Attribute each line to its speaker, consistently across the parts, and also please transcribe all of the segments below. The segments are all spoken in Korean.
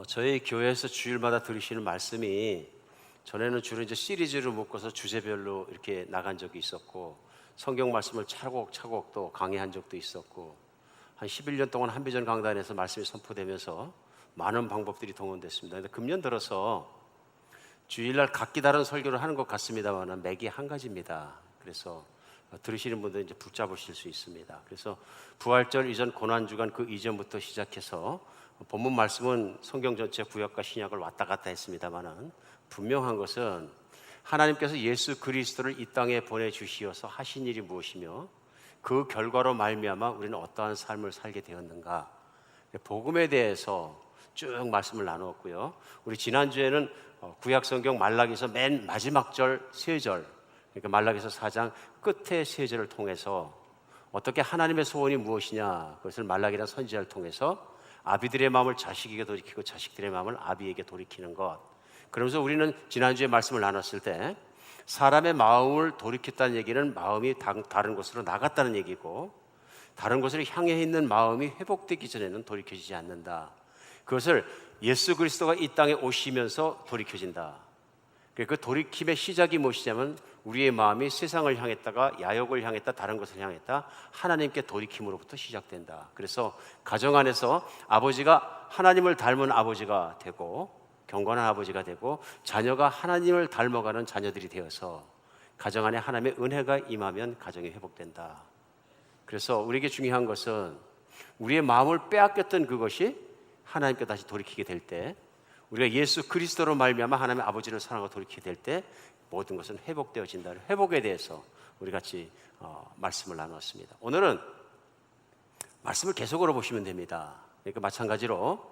Speaker 1: 저희 교회에서 주일마다 들으시는 말씀이 전에는 주로 이제 시리즈로 묶어서 주제별로 이렇게 나간 적이 있었고, 성경 말씀을 차곡차곡 또 강의한 적도 있었고, 한 11년 동안 한비전 강단에서 말씀이 선포되면서 많은 방법들이 동원됐습니다. 근데 금년 들어서 주일날 각기 다른 설교를 하는 것 같습니다만 맥이 한 가지입니다. 그래서 들으시는 분들 이제 붙잡으실 수 있습니다. 그래서 부활절 이전 고난주간 그 이전부터 시작해서 본문 말씀은 성경 전체 구약과 신약을 왔다 갔다 했습니다만은 분명한 것은 하나님께서 예수 그리스도를 이 땅에 보내주시어서 하신 일이 무엇이며 그 결과로 말미암아 우리는 어떠한 삶을 살게 되었는가, 복음에 대해서 쭉 말씀을 나누었고요. 우리 지난주에는 구약 성경 말라기서 맨 마지막 절 세 절, 그러니까 말라기서 4장 끝에 세 절을 통해서 어떻게 하나님의 소원이 무엇이냐, 그것을 말라기라는 선지자를 통해서 아비들의 마음을 자식에게 돌이키고 자식들의 마음을 아비에게 돌이키는 것. 그러면서 우리는 지난주에 말씀을 나눴을 때 사람의 마음을 돌이켰다는 얘기는 마음이 다른 곳으로 나갔다는 얘기고, 다른 곳으로 향해 있는 마음이 회복되기 전에는 돌이켜지지 않는다. 그것을 예수 그리스도가 이 땅에 오시면서 돌이켜진다. 그 돌이킴의 시작이 무엇이냐면 우리의 마음이 세상을 향했다가 야욕을 향했다, 다른 것을 향했다, 하나님께 돌이킴으로부터 시작된다. 그래서 가정 안에서 아버지가 하나님을 닮은 아버지가 되고, 경건한 아버지가 되고, 자녀가 하나님을 닮아가는 자녀들이 되어서 가정 안에 하나님의 은혜가 임하면 가정이 회복된다. 그래서 우리에게 중요한 것은 우리의 마음을 빼앗겼던 그것이 하나님께 다시 돌이키게 될 때, 우리가 예수 그리스도로 말미암아 하나님의 아버지를 사랑하고 돌이키게 될 때 모든 것은 회복되어진다. 회복에 대해서 우리 같이 말씀을 나눴습니다. 오늘은 말씀을 계속으로 보시면 됩니다. 그러니까 마찬가지로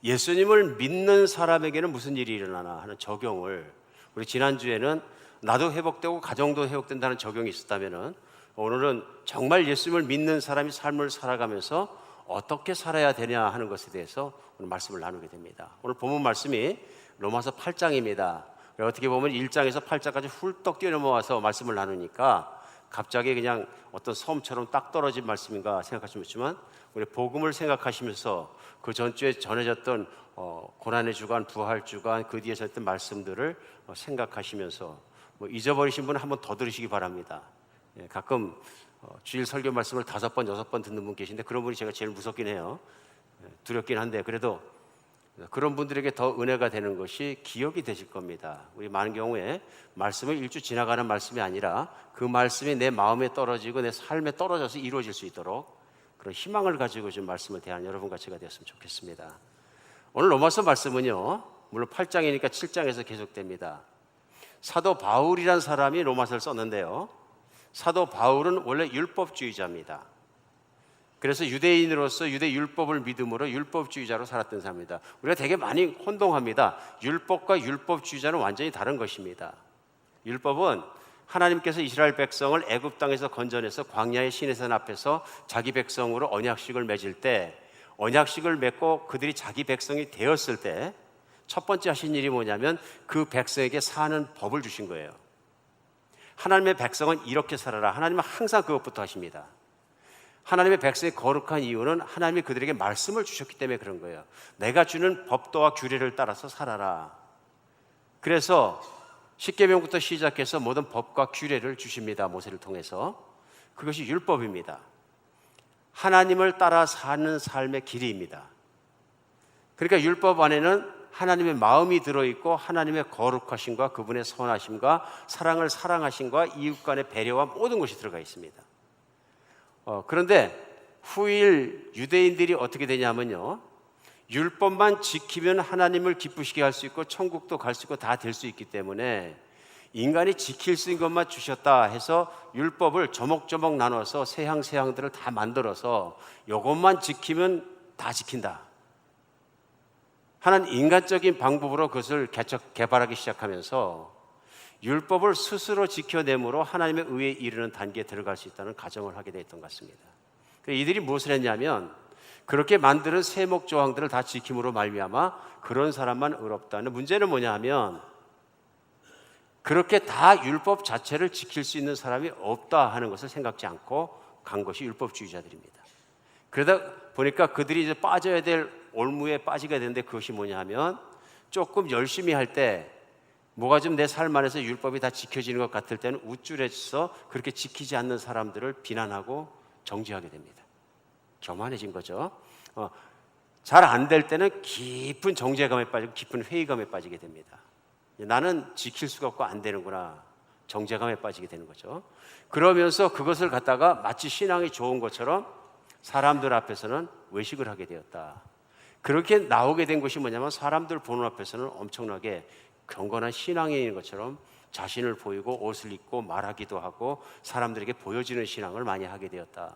Speaker 1: 예수님을 믿는 사람에게는 무슨 일이 일어나나 하는 적용을, 우리 지난주에는 나도 회복되고 가정도 회복된다는 적용이 있었다면은 오늘은 정말 예수님을 믿는 사람이 삶을 살아가면서 어떻게 살아야 되냐 하는 것에 대해서 오늘 말씀을 나누게 됩니다. 오늘 본문 말씀이 로마서 8장입니다. 어떻게 보면 1장에서 8장까지 훌떡 뛰어넘어와서 말씀을 나누니까 갑자기 그냥 어떤 섬처럼 딱 떨어진 말씀인가 생각하시겠지만, 우리 복음을 생각하시면서 그 전주에 전해졌던 고난의 주간, 부활 주간, 그 뒤에 전했던 말씀들을 생각하시면서 잊어버리신 분은 한번 더 들으시기 바랍니다. 가끔 주일 설교 말씀을 5번, 6번 듣는 분 계신데 그런 분이 제가 제일 무섭긴 해요. 두렵긴 한데 그래도 그런 분들에게 더 은혜가 되는 것이 기억이 되실 겁니다. 우리 많은 경우에 말씀을 일주 지나가는 말씀이 아니라 그 말씀이 내 마음에 떨어지고 내 삶에 떨어져서 이루어질 수 있도록 그런 희망을 가지고 좀 말씀을 대하는 여러분 같이가 되었으면 좋겠습니다. 오늘 로마서 말씀은요, 물론 8장이니까 7장에서 계속됩니다. 사도 바울이란 사람이 로마서를 썼는데요, 사도 바울은 원래 율법주의자입니다. 그래서 유대인으로서 유대 율법을 믿음으로 율법주의자로 살았던 사람입니다. 우리가 되게 많이 혼동합니다. 율법과 율법주의자는 완전히 다른 것입니다. 율법은 하나님께서 이스라엘 백성을 애굽 땅에서 건져내서 광야의 시내산 앞에서 자기 백성으로 언약식을 맺을 때, 언약식을 맺고 그들이 자기 백성이 되었을 때 첫 번째 하신 일이 뭐냐면 그 백성에게 사는 법을 주신 거예요. 하나님의 백성은 이렇게 살아라. 하나님은 항상 그것부터 하십니다. 하나님의 백성이 거룩한 이유는 하나님이 그들에게 말씀을 주셨기 때문에 그런 거예요. 내가 주는 법도와 규례를 따라서 살아라. 그래서 십계명부터 시작해서 모든 법과 규례를 주십니다. 모세를 통해서. 그것이 율법입니다. 하나님을 따라 사는 삶의 길이입니다. 그러니까 율법 안에는 하나님의 마음이 들어있고 하나님의 거룩하심과 그분의 선하심과 사랑을 사랑하심과 이웃 간의 배려와 모든 것이 들어가 있습니다. 그런데 후일 유대인들이 어떻게 되냐면요, 율법만 지키면 하나님을 기쁘시게 할 수 있고 천국도 갈 수 있고 다 될 수 있기 때문에 인간이 지킬 수 있는 것만 주셨다 해서 율법을 조목조목 나눠서 세항들을 다 만들어서 이것만 지키면 다 지킨다 하는 인간적인 방법으로 그것을 개발하기 시작하면서 율법을 스스로 지켜내므로 하나님의 의에 이르는 단계에 들어갈 수 있다는 가정을 하게 됐던 것 같습니다. 이들이 무엇을 했냐면 그렇게 만드는 세목 조항들을 다 지킴으로 말미암아 그런 사람만 의롭다는, 문제는 뭐냐 하면 그렇게 다 율법 자체를 지킬 수 있는 사람이 없다 하는 것을 생각지 않고 간 것이 율법주의자들입니다. 그러다 보니까 그들이 이제 빠져야 될 올무에 빠지게 되는데, 그것이 뭐냐 하면 조금 열심히 할 때 뭐가 좀 내 삶 안에서 율법이 다 지켜지는 것 같을 때는 우쭐해서 그렇게 지키지 않는 사람들을 비난하고 정죄하게 됩니다. 교만해진 거죠. 잘 안 될 때는 깊은 정죄감에 빠지고 깊은 회의감에 빠지게 됩니다. 나는 지킬 수가 없고 안 되는구나, 정죄감에 빠지게 되는 거죠. 그러면서 그것을 갖다가 마치 신앙이 좋은 것처럼 사람들 앞에서는 외식을 하게 되었다. 그렇게 나오게 된 것이 뭐냐면 사람들 보는 앞에서는 엄청나게 경건한 신앙인인 것처럼 자신을 보이고 옷을 입고 말하기도 하고 사람들에게 보여지는 신앙을 많이 하게 되었다.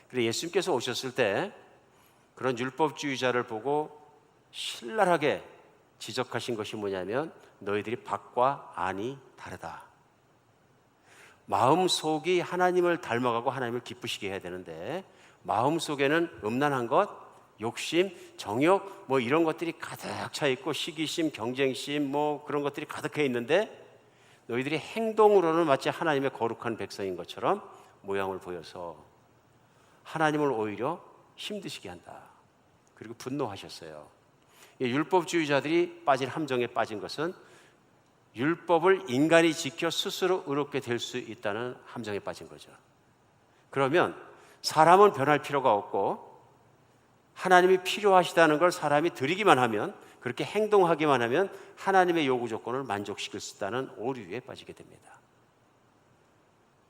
Speaker 1: 그래서 예수님께서 오셨을 때 그런 율법주의자를 보고 신랄하게 지적하신 것이 뭐냐면 너희들이 밖과 안이 다르다. 마음속이 하나님을 닮아가고 하나님을 기쁘시게 해야 되는데 마음속에는 음란한 것, 욕심, 정욕 뭐 이런 것들이 가득 차 있고 시기심, 경쟁심 뭐 그런 것들이 가득해 있는데 너희들이 행동으로는 마치 하나님의 거룩한 백성인 것처럼 모양을 보여서 하나님을 오히려 힘드시게 한다. 그리고 분노하셨어요. 율법주의자들이 빠진 함정에 빠진 것은 율법을 인간이 지켜 스스로 의롭게 될 수 있다는 함정에 빠진 거죠. 그러면 사람은 변할 필요가 없고 하나님이 필요하시다는 걸 사람이 드리기만 하면, 그렇게 행동하기만 하면 하나님의 요구 조건을 만족시킬 수 있다는 오류에 빠지게 됩니다.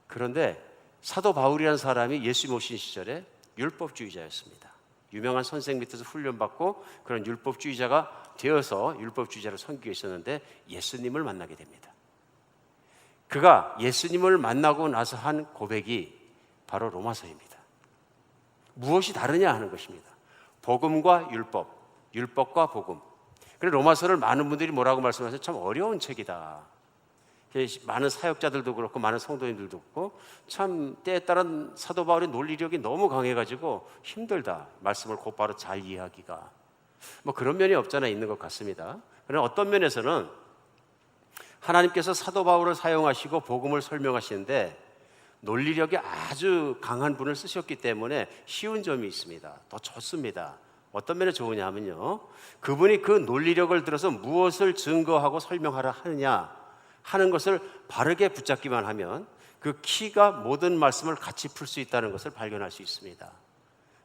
Speaker 1: 그런데 사도 바울이라는 사람이 예수님 오신 시절에 율법주의자였습니다. 유명한 선생 밑에서 훈련받고 그런 율법주의자가 되어서 율법주의자를 섬기고 있었는데 예수님을 만나게 됩니다. 그가 예수님을 만나고 나서 한 고백이 바로 로마서입니다. 무엇이 다르냐 하는 것입니다. 복음과 율법, 율법과 복음. 그래서 로마서를 많은 분들이 뭐라고 말씀하세요? 참 어려운 책이다. 많은 사역자들도 그렇고 많은 성도님들도 그렇고 참 때에 따른 사도 바울의 논리력이 너무 강해가지고 힘들다. 말씀을 곧바로 잘 이해하기가. 뭐 그런 면이 없잖아 있는 것 같습니다. 그러나 어떤 면에서는 하나님께서 사도 바울을 사용하시고 복음을 설명하시는데 논리력이 아주 강한 분을 쓰셨기 때문에 쉬운 점이 있습니다. 더 좋습니다. 어떤 면에 좋으냐 하면요, 그분이 그 논리력을 들어서 무엇을 증거하고 설명하라 하느냐 하는 것을 바르게 붙잡기만 하면 그 키가 모든 말씀을 같이 풀 수 있다는 것을 발견할 수 있습니다.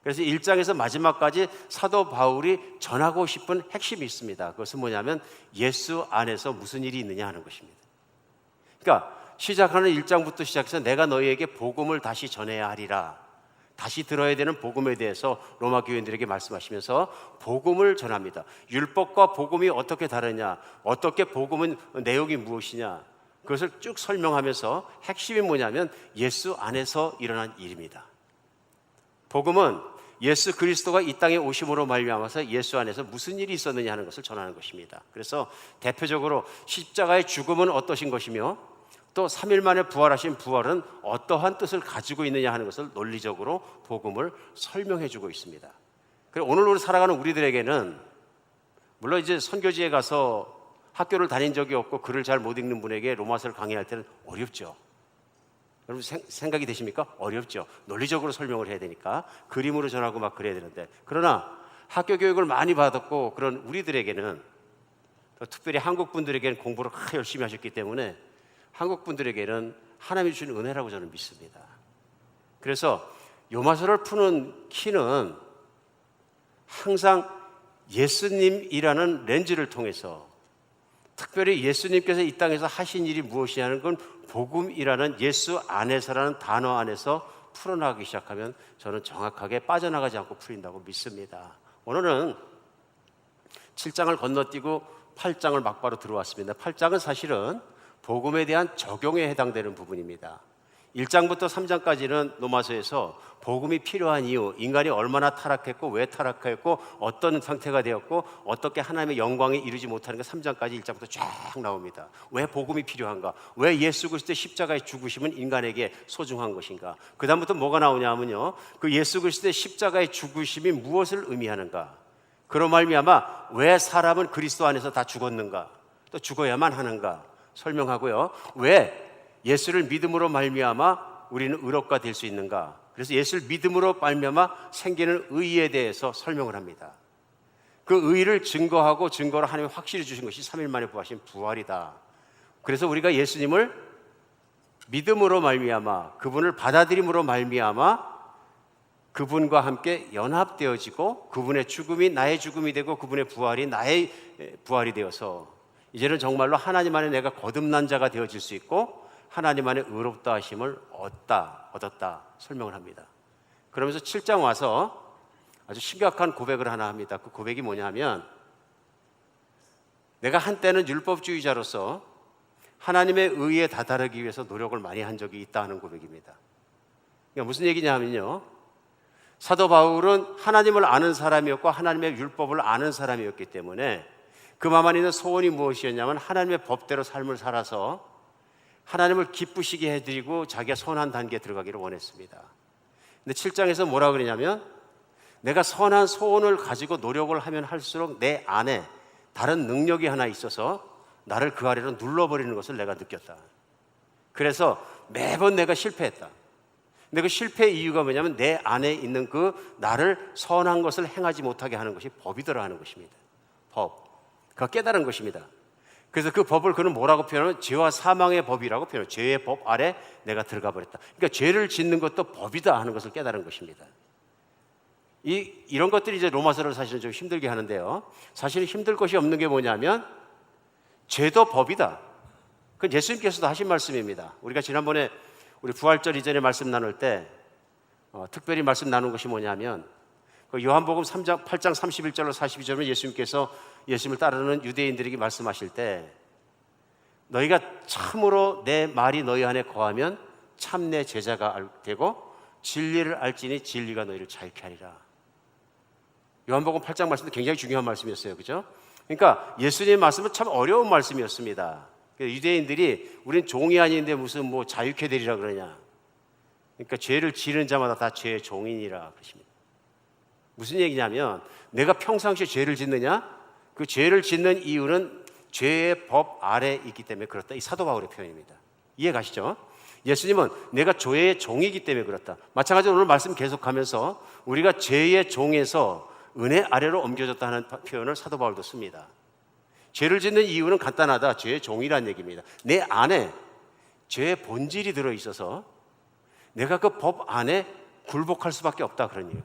Speaker 1: 그래서 1장에서 마지막까지 사도 바울이 전하고 싶은 핵심이 있습니다. 그것은 뭐냐면 예수 안에서 무슨 일이 있느냐 하는 것입니다. 그러니까 시작하는 1장부터 시작해서 내가 너희에게 복음을 다시 전해야 하리라, 다시 들어야 되는 복음에 대해서 로마 교인들에게 말씀하시면서 복음을 전합니다. 율법과 복음이 어떻게 다르냐, 어떻게 복음은 내용이 무엇이냐, 그것을 쭉 설명하면서 핵심이 뭐냐면 예수 안에서 일어난 일입니다. 복음은 예수 그리스도가 이 땅에 오심으로 말미암아서 예수 안에서 무슨 일이 있었느냐 하는 것을 전하는 것입니다. 그래서 대표적으로 십자가의 죽음은 어떠신 것이며 또 3일 만에 부활하신 부활은 어떠한 뜻을 가지고 있느냐 하는 것을 논리적으로 복음을 설명해 주고 있습니다. 그리고 오늘 우리 살아가는 우리들에게는 물론 이제 선교지에 가서 학교를 다닌 적이 없고 글을 잘 못 읽는 분에게 로마서를 강의할 때는 어렵죠. 여러분 생각이 되십니까? 어렵죠. 논리적으로 설명을 해야 되니까 그림으로 전하고 막 그래야 되는데, 그러나 학교 교육을 많이 받았고 그런 우리들에게는, 특별히 한국 분들에게는 공부를 열심히 하셨기 때문에 한국 분들에게는 하나님이 주신 은혜라고 저는 믿습니다. 그래서 요마서를 푸는 키는 항상 예수님이라는 렌즈를 통해서, 특별히 예수님께서 이 땅에서 하신 일이 무엇이냐는 건 복음이라는 예수 안에서라는 단어 안에서 풀어나가기 시작하면 저는 정확하게 빠져나가지 않고 풀린다고 믿습니다. 오늘은 7장을 건너뛰고 8장을 막바로 들어왔습니다. 8장은 사실은 복음에 대한 적용에 해당되는 부분입니다. 1장부터 3장까지는 로마서에서 복음이 필요한 이유, 인간이 얼마나 타락했고 왜 타락했고 어떤 상태가 되었고 어떻게 하나님의 영광에 이르지 못하는 게 3장까지 1장부터 쫙 나옵니다. 왜 복음이 필요한가? 왜 예수 그리스도의 십자가의 죽으심은 인간에게 소중한 것인가? 그 다음부터 뭐가 나오냐 하면요, 그 예수 그리스도의 십자가의 죽으심이 무엇을 의미하는가? 그런 말미암아 왜 사람은 그리스도 안에서 다 죽었는가? 또 죽어야만 하는가? 설명하고요. 왜 예수를 믿음으로 말미암아 우리는 의롭가 될 수 있는가? 그래서 예수를 믿음으로 말미암아 생기는 의에 대해서 설명을 합니다. 그 의를 증거하고 증거를 하나님이 확실히 주신 것이 3일 만에 부활하신 부활이다. 그래서 우리가 예수님을 믿음으로 말미암아, 그분을 받아들임으로 말미암아 그분과 함께 연합되어지고 그분의 죽음이 나의 죽음이 되고 그분의 부활이 나의 부활이 되어서 이제는 정말로 하나님 안에 내가 거듭난 자가 되어질 수 있고 하나님 안에 의롭다 하심을 얻었다 설명을 합니다. 그러면서 7장 와서 아주 심각한 고백을 하나 합니다. 그 고백이 뭐냐면, 내가 한때는 율법주의자로서 하나님의 의에 다다르기 위해서 노력을 많이 한 적이 있다 하는 고백입니다. 그러니까 무슨 얘기냐면요, 사도 바울은 하나님을 아는 사람이었고 하나님의 율법을 아는 사람이었기 때문에 그 마음 안에 있는 소원이 무엇이었냐면 하나님의 법대로 삶을 살아서 하나님을 기쁘시게 해드리고 자기가 선한 단계에 들어가기를 원했습니다. 근데 7장에서 뭐라 그러냐면, 내가 선한 소원을 가지고 노력을 하면 할수록 내 안에 다른 능력이 하나 있어서 나를 그 아래로 눌러버리는 것을 내가 느꼈다. 그래서 매번 내가 실패했다. 근데 그 실패의 이유가 뭐냐면 내 안에 있는 그 나를 선한 것을 행하지 못하게 하는 것이 법이더라 하는 것입니다. 법. 그가 깨달은 것입니다. 그래서 그 법을 그는 뭐라고 표현하면 죄와 사망의 법이라고 표현해요. 죄의 법 아래 내가 들어가 버렸다. 그러니까 죄를 짓는 것도 법이다 하는 것을 깨달은 것입니다. 이런 것들이 이제 로마서를 사실은 좀 힘들게 하는데요, 사실은 힘들 것이 없는 게 뭐냐면 죄도 법이다. 그건 예수님께서도 하신 말씀입니다. 우리가 지난번에 우리 부활절 이전에 말씀 나눌 때 특별히 말씀 나눈 것이 뭐냐면, 그 요한복음 8장 31절로 42절에 예수님께서 예수님을 따르는 유대인들에게 말씀하실 때, 너희가 참으로 내 말이 너희 안에 거하면 참 내 제자가 되고 진리를 알지니 진리가 너희를 자유케 하리라. 요한복음 8장 말씀도 굉장히 중요한 말씀이었어요. 그죠? 그러니까 예수님의 말씀은 참 어려운 말씀이었습니다. 유대인들이 우린 종이 아닌데 무슨 뭐 자유케 되리라 그러냐. 그러니까 죄를 지는 자마다 다 죄의 종이니라 그러십니다. 무슨 얘기냐면, 내가 평상시에 죄를 짓느냐? 그 죄를 짓는 이유는 죄의 법 아래에 있기 때문에 그렇다. 이 사도 바울의 표현입니다. 이해 가시죠? 예수님은 내가 죄의 종이기 때문에 그렇다. 마찬가지로 오늘 말씀 계속하면서 우리가 죄의 종에서 은혜 아래로 옮겨졌다는 표현을 사도 바울도 씁니다. 죄를 짓는 이유는 간단하다. 죄의 종이라는 얘기입니다. 내 안에 죄의 본질이 들어있어서 내가 그 법 안에 굴복할 수밖에 없다 그런 얘기예요.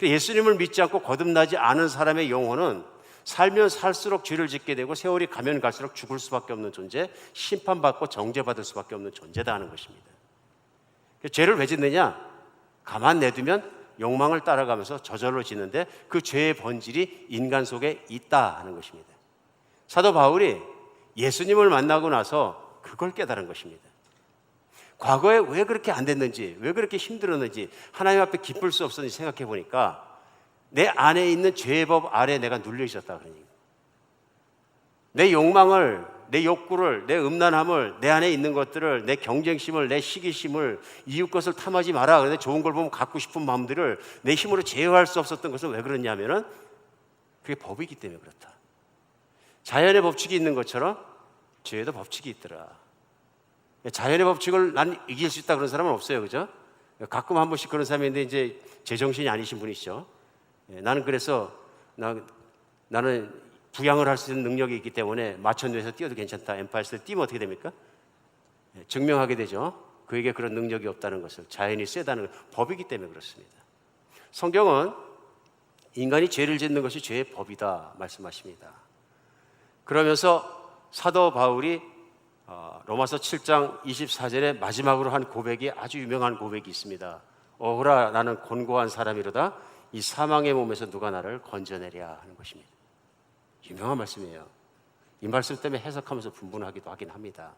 Speaker 1: 예수님을 믿지 않고 거듭나지 않은 사람의 영혼은 살면 살수록 죄를 짓게 되고 세월이 가면 갈수록 죽을 수밖에 없는 존재, 심판받고 정죄받을 수밖에 없는 존재다 하는 것입니다. 죄를 왜 짓느냐? 가만 내두면 욕망을 따라가면서 저절로 짓는데 그 죄의 본질이 인간 속에 있다 하는 것입니다. 사도 바울이 예수님을 만나고 나서 그걸 깨달은 것입니다. 과거에 왜 그렇게 안 됐는지, 왜 그렇게 힘들었는지, 하나님 앞에 기쁠 수 없었는지 생각해 보니까 내 안에 있는 죄의 법 아래 내가 눌려 있었다 그런 얘기입니다. 내 욕망을, 내 욕구를, 내 음란함을, 내 안에 있는 것들을, 내 경쟁심을, 내 시기심을, 이웃 것을 탐하지 마라. 그런데 좋은 걸 보면 갖고 싶은 마음들을 내 힘으로 제어할 수 없었던 것은 왜 그러냐면은 그게 법이기 때문에 그렇다. 자연의 법칙이 있는 것처럼 죄에도 법칙이 있더라. 자연의 법칙을 난 이길 수 있다 그런 사람은 없어요. 그죠? 가끔 한 번씩 그런 사람이 있는데 이제 제정신이 아니신 분이시죠. 나는 그래서 나는 부양을 할 수 있는 능력이 있기 때문에 마천루에서 뛰어도 괜찮다. 엠파이어스를 뛰면 어떻게 됩니까? 증명하게 되죠. 그에게 그런 능력이 없다는 것을, 자연이 세다는 법이기 때문에 그렇습니다. 성경은 인간이 죄를 짓는 것이 죄의 법이다 말씀하십니다. 그러면서 사도 바울이 로마서 7장 24절에 마지막으로 한 고백이 아주 유명한 고백이 있습니다. 어후라 나는 곤고한 사람이로다. 이 사망의 몸에서 누가 나를 건져내랴 하는 것입니다. 유명한 말씀이에요. 이 말씀 때문에 해석하면서 분분하기도 하긴 합니다.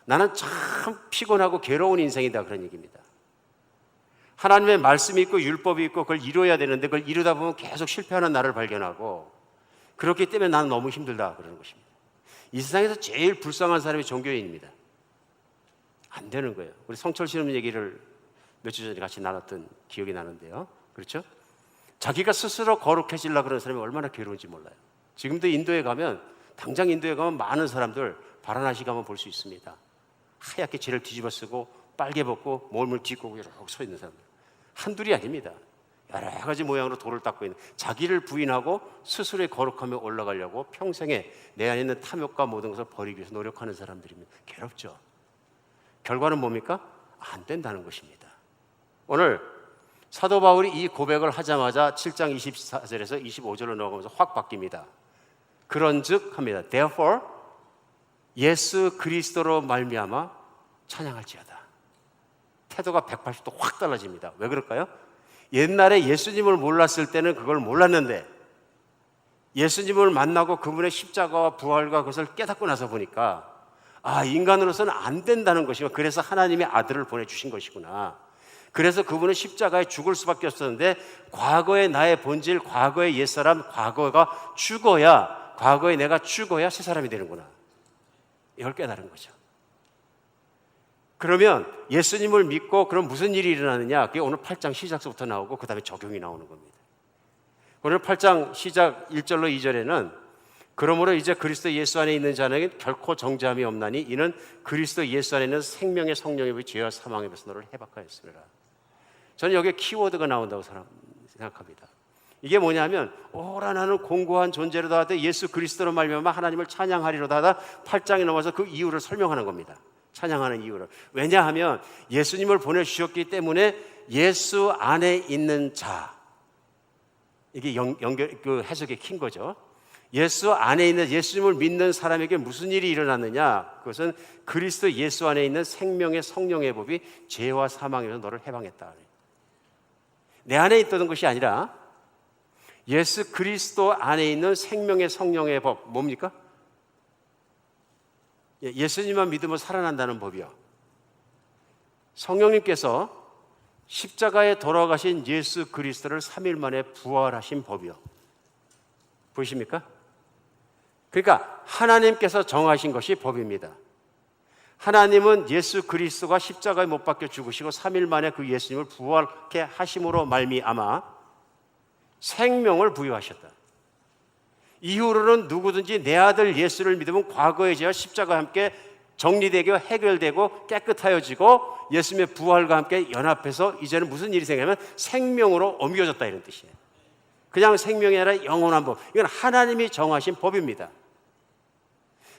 Speaker 1: 나는 참 피곤하고 괴로운 인생이다 그런 얘기입니다. 하나님의 말씀이 있고 율법이 있고 그걸 이루어야 되는데 그걸 이루다 보면 계속 실패하는 나를 발견하고, 그렇기 때문에 나는 너무 힘들다 그러는 것입니다. 이 세상에서 제일 불쌍한 사람이 종교인입니다. 안 되는 거예요. 우리 성철 씨는 얘기를 며칠 전에 같이 나눴던 기억이 나는데요. 그렇죠? 자기가 스스로 거룩해지려고 그러는 사람이 얼마나 괴로운지 몰라요. 지금도 인도에 가면, 당장 인도에 가면 많은 사람들 바라나시 가면 볼 수 있습니다. 하얗게 죄를 뒤집어 쓰고 빨개 벗고 몸을 뒷고 이렇게 서 있는 사람들 한둘이 아닙니다. 여러 가지 모양으로 돌을 닦고 있는, 자기를 부인하고 스스로의 거룩함에 올라가려고 평생에 내 안에 있는 탐욕과 모든 것을 버리기 위해서 노력하는 사람들입니다. 괴롭죠. 결과는 뭡니까? 안 된다는 것입니다. 오늘 사도 바울이 이 고백을 하자마자 7장 24절에서 25절로 넘어가면서 확 바뀝니다. 그런즉 합니다. Therefore 예수 그리스도로 말미암아 찬양할지어다. 태도가 180도 확 달라집니다. 왜 그럴까요? 옛날에 예수님을 몰랐을 때는 그걸 몰랐는데 예수님을 만나고 그분의 십자가와 부활과 그것을 깨닫고 나서 보니까 인간으로서는 안 된다는 것이고, 그래서 하나님의 아들을 보내주신 것이구나. 그래서 그분은 십자가에 죽을 수밖에 없었는데 과거의 나의 본질, 과거의 옛사람, 과거가 죽어야, 과거에 내가 죽어야 새 사람이 되는구나. 이걸 깨달은 거죠. 그러면 예수님을 믿고 그럼 무슨 일이 일어나느냐? 그게 오늘 8장 시작서부터 나오고 그 다음에 적용이 나오는 겁니다. 오늘 8장 시작 1절로 2절에는 그러므로 이제 그리스도 예수 안에 있는 자는 결코 정죄함이 없나니 이는 그리스도 예수 안에 있는 생명의 성령의 법이 죄와 사망의 법에서 너를 해박하였으리라. 저는 여기에 키워드가 나온다고 생각합니다. 이게 뭐냐면 오라 나는 공고한 존재로다 하되 예수 그리스도로 말미암아 하나님을 찬양하리로다 하다 8장에 넘어서 그 이유를 설명하는 겁니다. 찬양하는 이유를. 왜냐하면 예수님을 보내주셨기 때문에 예수 안에 있는 자, 이게 그 해석의 킨 거죠. 예수 안에 있는, 예수님을 믿는 사람에게 무슨 일이 일어났느냐? 그것은 그리스도 예수 안에 있는 생명의 성령의 법이 죄와 사망에서 너를 해방했다. 내 안에 있던 것이 아니라 예수 그리스도 안에 있는 생명의 성령의 법, 뭡니까? 예수님만 믿으면 살아난다는 법이요. 성령님께서 십자가에 돌아가신 예수 그리스도를 3일 만에 부활하신 법이요. 보이십니까? 그러니까 하나님께서 정하신 것이 법입니다. 하나님은 예수 그리스도가 십자가에 못 박혀 죽으시고 3일 만에 그 예수님을 부활케 하심으로 말미암아 생명을 부여하셨다. 이후로는 누구든지 내 아들 예수를 믿으면 과거의 죄와 십자가와 함께 정리되고 해결되고 깨끗하여지고 예수님의 부활과 함께 연합해서 이제는 무슨 일이 생기냐면 생명으로 옮겨졌다, 이런 뜻이에요. 그냥 생명이 아니라 영원한 법. 이건 하나님이 정하신 법입니다.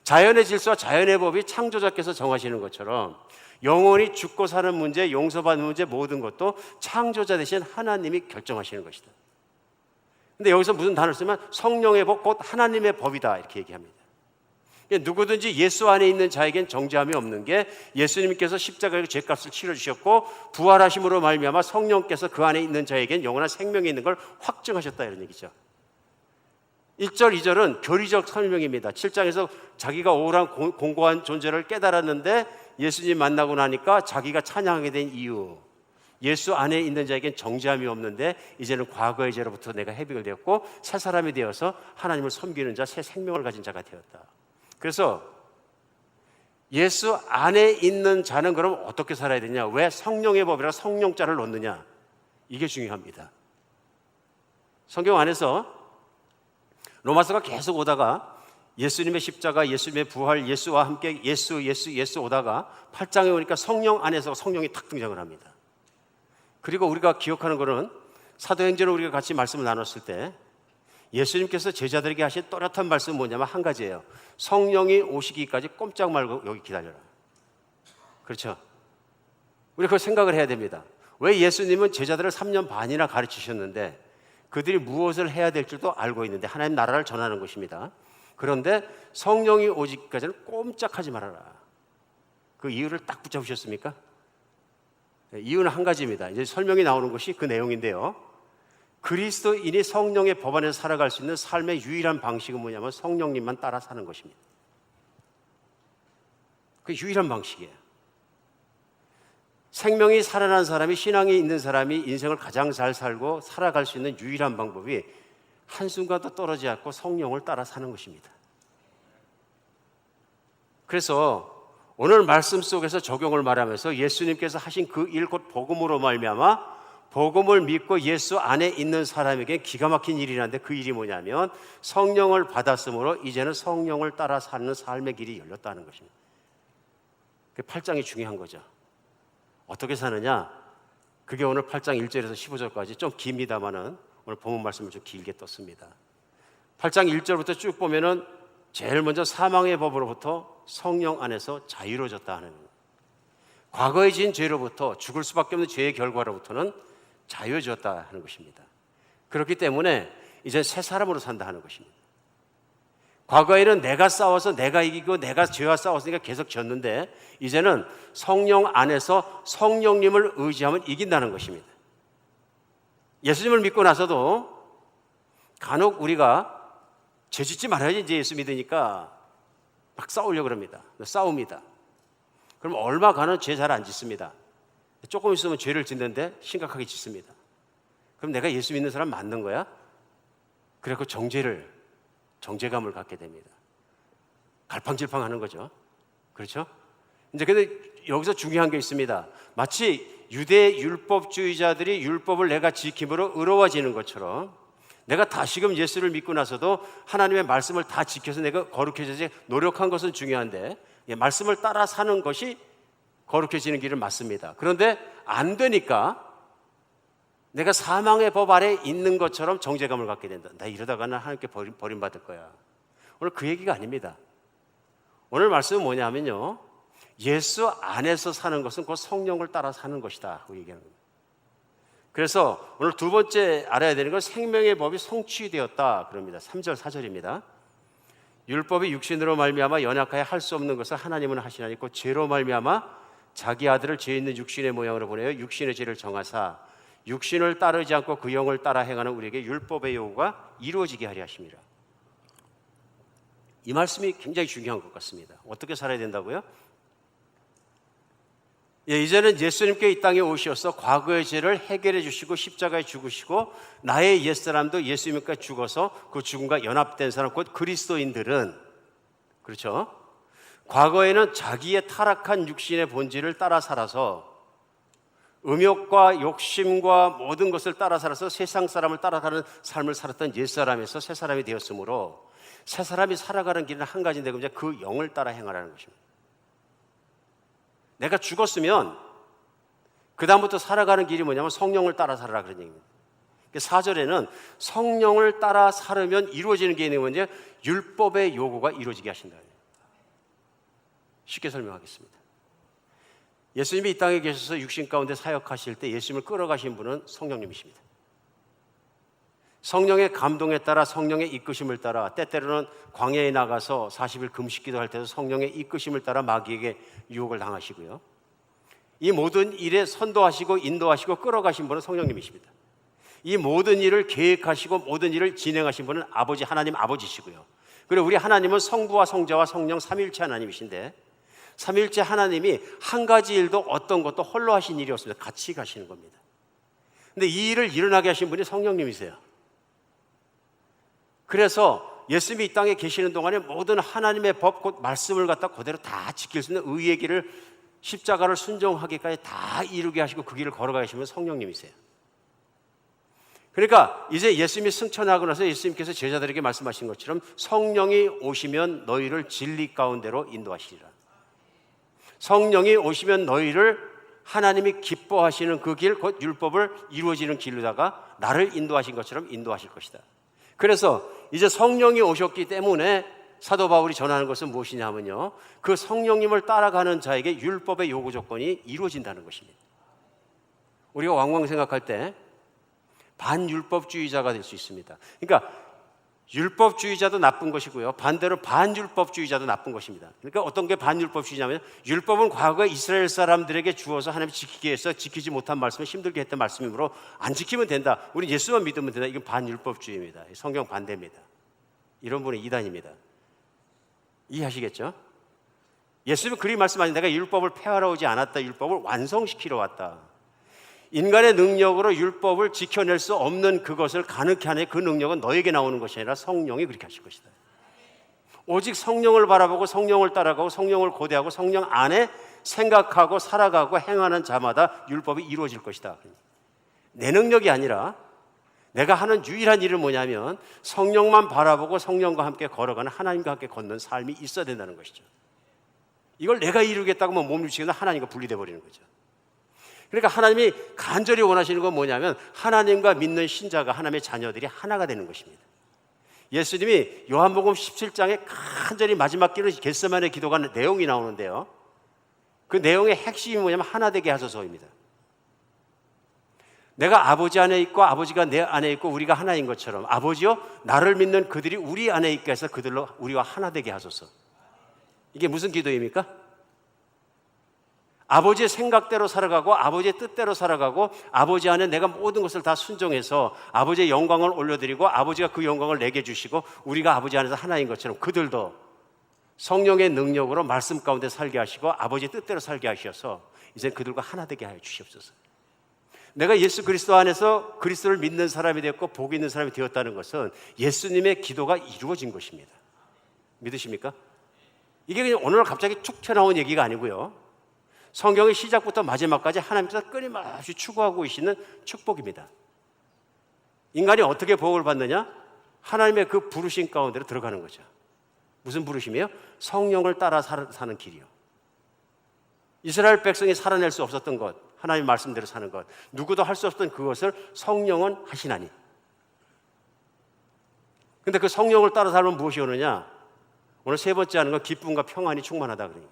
Speaker 1: 자연의 질서와 자연의 법이 창조자께서 정하시는 것처럼 영원히 죽고 사는 문제, 용서받는 문제, 모든 것도 창조자 대신 하나님이 결정하시는 것이다. 근데 여기서 무슨 단어를 쓰면 성령의 법, 곧 하나님의 법이다, 이렇게 얘기합니다. 누구든지 예수 안에 있는 자에겐 정죄함이 없는 게 예수님께서 십자가에 죄값을 치러주셨고 부활하심으로 말미암아 성령께서 그 안에 있는 자에겐 영원한 생명이 있는 걸 확증하셨다, 이런 얘기죠. 1절, 2절은 교리적 설명입니다. 7장에서 자기가 오란 공고한 존재를 깨달았는데 예수님 만나고 나니까 자기가 찬양하게 된 이유, 예수 안에 있는 자에겐 정죄함이 없는데 이제는 과거의 죄로부터 내가 해결되었고 새 사람이 되어서 하나님을 섬기는 자, 새 생명을 가진 자가 되었다. 그래서 예수 안에 있는 자는 그럼 어떻게 살아야 되냐? 왜 성령의 법이라 성령자를 넣느냐? 이게 중요합니다. 성경 안에서 로마서가 계속 오다가 예수님의 십자가, 예수님의 부활, 예수와 함께 예수 오다가 8장에 오니까 성령 안에서 성령이 탁 등장을 합니다. 그리고 우리가 기억하는 것은 사도행전을 우리가 같이 말씀을 나눴을 때 예수님께서 제자들에게 하신 또렷한 말씀은 뭐냐면 한 가지예요. 성령이 오시기까지 꼼짝 말고 여기 기다려라. 그렇죠? 우리 그걸 생각을 해야 됩니다. 왜 예수님은 제자들을 3년 반이나 가르치셨는데 그들이 무엇을 해야 될 줄도 알고 있는데 하나님 나라를 전하는 것입니다. 그런데 성령이 오기까지는 꼼짝하지 말아라. 그 이유를 딱 붙잡으셨습니까? 이유는 한 가지입니다. 이제 설명이 나오는 것이 그 내용인데요. 그리스도인이 성령의 법 안에서 살아갈 수 있는 삶의 유일한 방식은 뭐냐면 성령님만 따라 사는 것입니다. 그게 유일한 방식이에요. 생명이 살아난 사람이, 신앙이 있는 사람이 인생을 가장 잘 살고 살아갈 수 있는 유일한 방법이 한순간도 떨어지지 않고 성령을 따라 사는 것입니다. 그래서 오늘 말씀 속에서 적용을 말하면서 예수님께서 하신 그 일, 곧 복음으로 말미암아 복음을 믿고 예수 안에 있는 사람에게 기가 막힌 일이라는데 그 일이 뭐냐면 성령을 받았으므로 이제는 성령을 따라 사는 삶의 길이 열렸다는 것입니다. 그 8장이 중요한 거죠. 어떻게 사느냐? 그게 오늘 8장 1절에서 15절까지 좀 깁니다만은 오늘 본문 말씀을 좀 길게 떴습니다. 8장 1절부터 쭉 보면은 제일 먼저 사망의 법으로부터 성령 안에서 자유로워졌다 하는, 과거에 지은 죄로부터, 죽을 수밖에 없는 죄의 결과로부터는 자유해졌다 하는 것입니다. 그렇기 때문에 이제 새 사람으로 산다 하는 것입니다. 과거에는 내가 싸워서 내가 이기고 내가 죄와 싸웠으니까 계속 졌는데, 이제는 성령 안에서 성령님을 의지하면 이긴다는 것입니다. 예수님을 믿고 나서도 간혹 우리가 죄 짓지 말아야지 이제 예수 믿으니까 막 싸우려고 합니다. 싸웁니다. 그럼 얼마간은 죄 잘 안 짓습니다. 조금 있으면 죄를 짓는데 심각하게 짓습니다. 그럼 내가 예수 믿는 사람 맞는 거야? 그래서 정죄감을 갖게 됩니다. 갈팡질팡하는 거죠. 그렇죠? 이제 근데 여기서 중요한 게 있습니다. 마치 유대 율법주의자들이 율법을 내가 지킴으로 의로워지는 것처럼, 내가 다시금 예수를 믿고 나서도 하나님의 말씀을 다 지켜서 내가 거룩해지지 노력한 것은 중요한데, 말씀을 따라 사는 것이 거룩해지는 길은 맞습니다. 그런데 안 되니까 내가 사망의 법 아래 있는 것처럼 정죄감을 갖게 된다. 나 이러다가는 하나님께 버림받을 거야. 오늘 그 얘기가 아닙니다. 오늘 말씀은 뭐냐면요, 예수 안에서 사는 것은 그 성령을 따라 사는 것이다 그 얘기하는 겁니다. 그래서 오늘 두 번째 알아야 되는 건 생명의 법이 성취되었다 그럽니다. 3절 4절입니다. 율법이 육신으로 말미암아 연약하여 할 수 없는 것을 하나님은 하시나니 곧 죄로 말미암아 자기 아들을 죄 있는 육신의 모양으로 보내어 육신의 죄를 정하사 육신을 따르지 않고 그 영을 따라 행하는 우리에게 율법의 요구가 이루어지게 하려 하심이라. 이 말씀이 굉장히 중요한 것 같습니다. 어떻게 살아야 된다고요? 이제는 예수님께 이 땅에 오셔서 과거의 죄를 해결해 주시고 십자가에 죽으시고 나의 옛사람도 예수님께 죽어서 그 죽음과 연합된 사람, 곧 그리스도인들은, 그렇죠? 과거에는 자기의 타락한 육신의 본질을 따라 살아서 음욕과 욕심과 모든 것을 따라 살아서 세상 사람을 따라가는 삶을 살았던 옛사람에서 새 사람이 되었으므로 새 사람이 살아가는 길은 한 가지인데 그 영을 따라 행하라는 것입니다. 내가 죽었으면 그 다음부터 살아가는 길이 뭐냐면 성령을 따라 살아라 그런 얘기입니다. 4절에는 성령을 따라 살으면 이루어지는 게 있는 게 뭐냐, 율법의 요구가 이루어지게 하신다. 쉽게 설명하겠습니다. 예수님이 이 땅에 계셔서 육신 가운데 사역하실 때 예수님을 끌어가신 분은 성령님이십니다. 성령의 감동에 따라, 성령의 이끄심을 따라, 때때로는 광야에 나가서 40일 금식기도 할 때도 성령의 이끄심을 따라 마귀에게 유혹을 당하시고요. 이 모든 일에 선도하시고 인도하시고 끌어가신 분은 성령님이십니다. 이 모든 일을 계획하시고 모든 일을 진행하신 분은 아버지, 하나님 아버지시고요. 그리고 우리 하나님은 성부와 성자와 성령 삼위일체 하나님이신데, 삼위일체 하나님이 한 가지 일도 어떤 것도 홀로 하신 일이 없습니다. 같이 가시는 겁니다. 근데 이 일을 일어나게 하신 분이 성령님이세요. 그래서 예수님이 이 땅에 계시는 동안에 모든 하나님의 법, 곧 말씀을 갖다 그대로 다 지킬 수 있는 의의 길을, 십자가를 순종하기까지 다 이루게 하시고 그 길을 걸어가시면 성령님이세요. 그러니까 이제 예수님이 승천하고 나서 예수님께서 제자들에게 말씀하신 것처럼 성령이 오시면 너희를 진리 가운데로 인도하시리라. 성령이 오시면 너희를 하나님이 기뻐하시는 그 길, 곧 율법을 이루어지는 길로다가 나를 인도하신 것처럼 인도하실 것이다. 그래서 이제 성령이 오셨기 때문에 사도 바울이 전하는 것은 무엇이냐 하면요, 그 성령님을 따라가는 자에게 율법의 요구 조건이 이루어진다는 것입니다. 우리가 왕왕 생각할 때 반율법주의자가 될 수 있습니다. 그러니까 율법주의자도 나쁜 것이고요, 반대로 반율법주의자도 나쁜 것입니다. 그러니까 어떤 게 반율법주의자냐면, 율법은 과거에 이스라엘 사람들에게 주어서 하나님이 지키기 위해서 지키지 못한 말씀을 힘들게 했던 말씀이므로 안 지키면 된다, 우리 예수만 믿으면 된다. 이건 반율법주의입니다. 성경 반대입니다. 이런 분은 이단입니다. 이해하시겠죠? 예수님은 그리 말씀하신, 내가 율법을 폐하러 오지 않았다, 율법을 완성시키러 왔다. 인간의 능력으로 율법을 지켜낼 수 없는 그것을 가능케 하는 그 능력은 너에게 나오는 것이 아니라 성령이 그렇게 하실 것이다. 오직 성령을 바라보고 성령을 따라가고 성령을 고대하고 성령 안에 생각하고 살아가고 행하는 자마다 율법이 이루어질 것이다. 내 능력이 아니라 내가 하는 유일한 일은 뭐냐면 성령만 바라보고 성령과 함께 걸어가는, 하나님과 함께 걷는 삶이 있어야 된다는 것이죠. 이걸 내가 이루겠다고 몸 유치기는 하나님과 분리돼 버리는 거죠. 그러니까 하나님이 간절히 원하시는 건 뭐냐면 하나님과 믿는 신자가 하나님의 자녀들이 하나가 되는 것입니다. 예수님이 요한복음 17장에 간절히 마지막 기도 겟세마네 기도가 내용이 나오는데요. 그 내용의 핵심이 뭐냐면 하나 되게 하소서입니다. 내가 아버지 안에 있고 아버지가 내 안에 있고 우리가 하나인 것처럼 아버지요 나를 믿는 그들이 우리 안에 있게 해서 그들로 우리와 하나 되게 하소서. 이게 무슨 기도입니까? 아버지의 생각대로 살아가고 아버지의 뜻대로 살아가고 아버지 안에 내가 모든 것을 다 순종해서 아버지의 영광을 올려드리고 아버지가 그 영광을 내게 주시고 우리가 아버지 안에서 하나인 것처럼 그들도 성령의 능력으로 말씀 가운데 살게 하시고 아버지의 뜻대로 살게 하셔서 이제 그들과 하나 되게 하여 주시옵소서. 내가 예수 그리스도 안에서 그리스도를 믿는 사람이 되었고 복 있는 사람이 되었다는 것은 예수님의 기도가 이루어진 것입니다. 믿으십니까? 이게 그냥 오늘 갑자기 툭 튀어나온 얘기가 아니고요. 성경의 시작부터 마지막까지 하나님께서 끊임없이 추구하고 계시는 축복입니다. 인간이 어떻게 복을 받느냐? 하나님의 그 부르심 가운데로 들어가는 거죠. 무슨 부르심이에요? 성령을 따라 사는 길이요. 이스라엘 백성이 살아낼 수 없었던 것, 하나님 말씀대로 사는 것, 누구도 할 수 없었던 그것을 성령은 하시나니. 근데 그 성령을 따라 살면 무엇이 오느냐? 오늘 세 번째 하는 건 기쁨과 평안이 충만하다 그래요.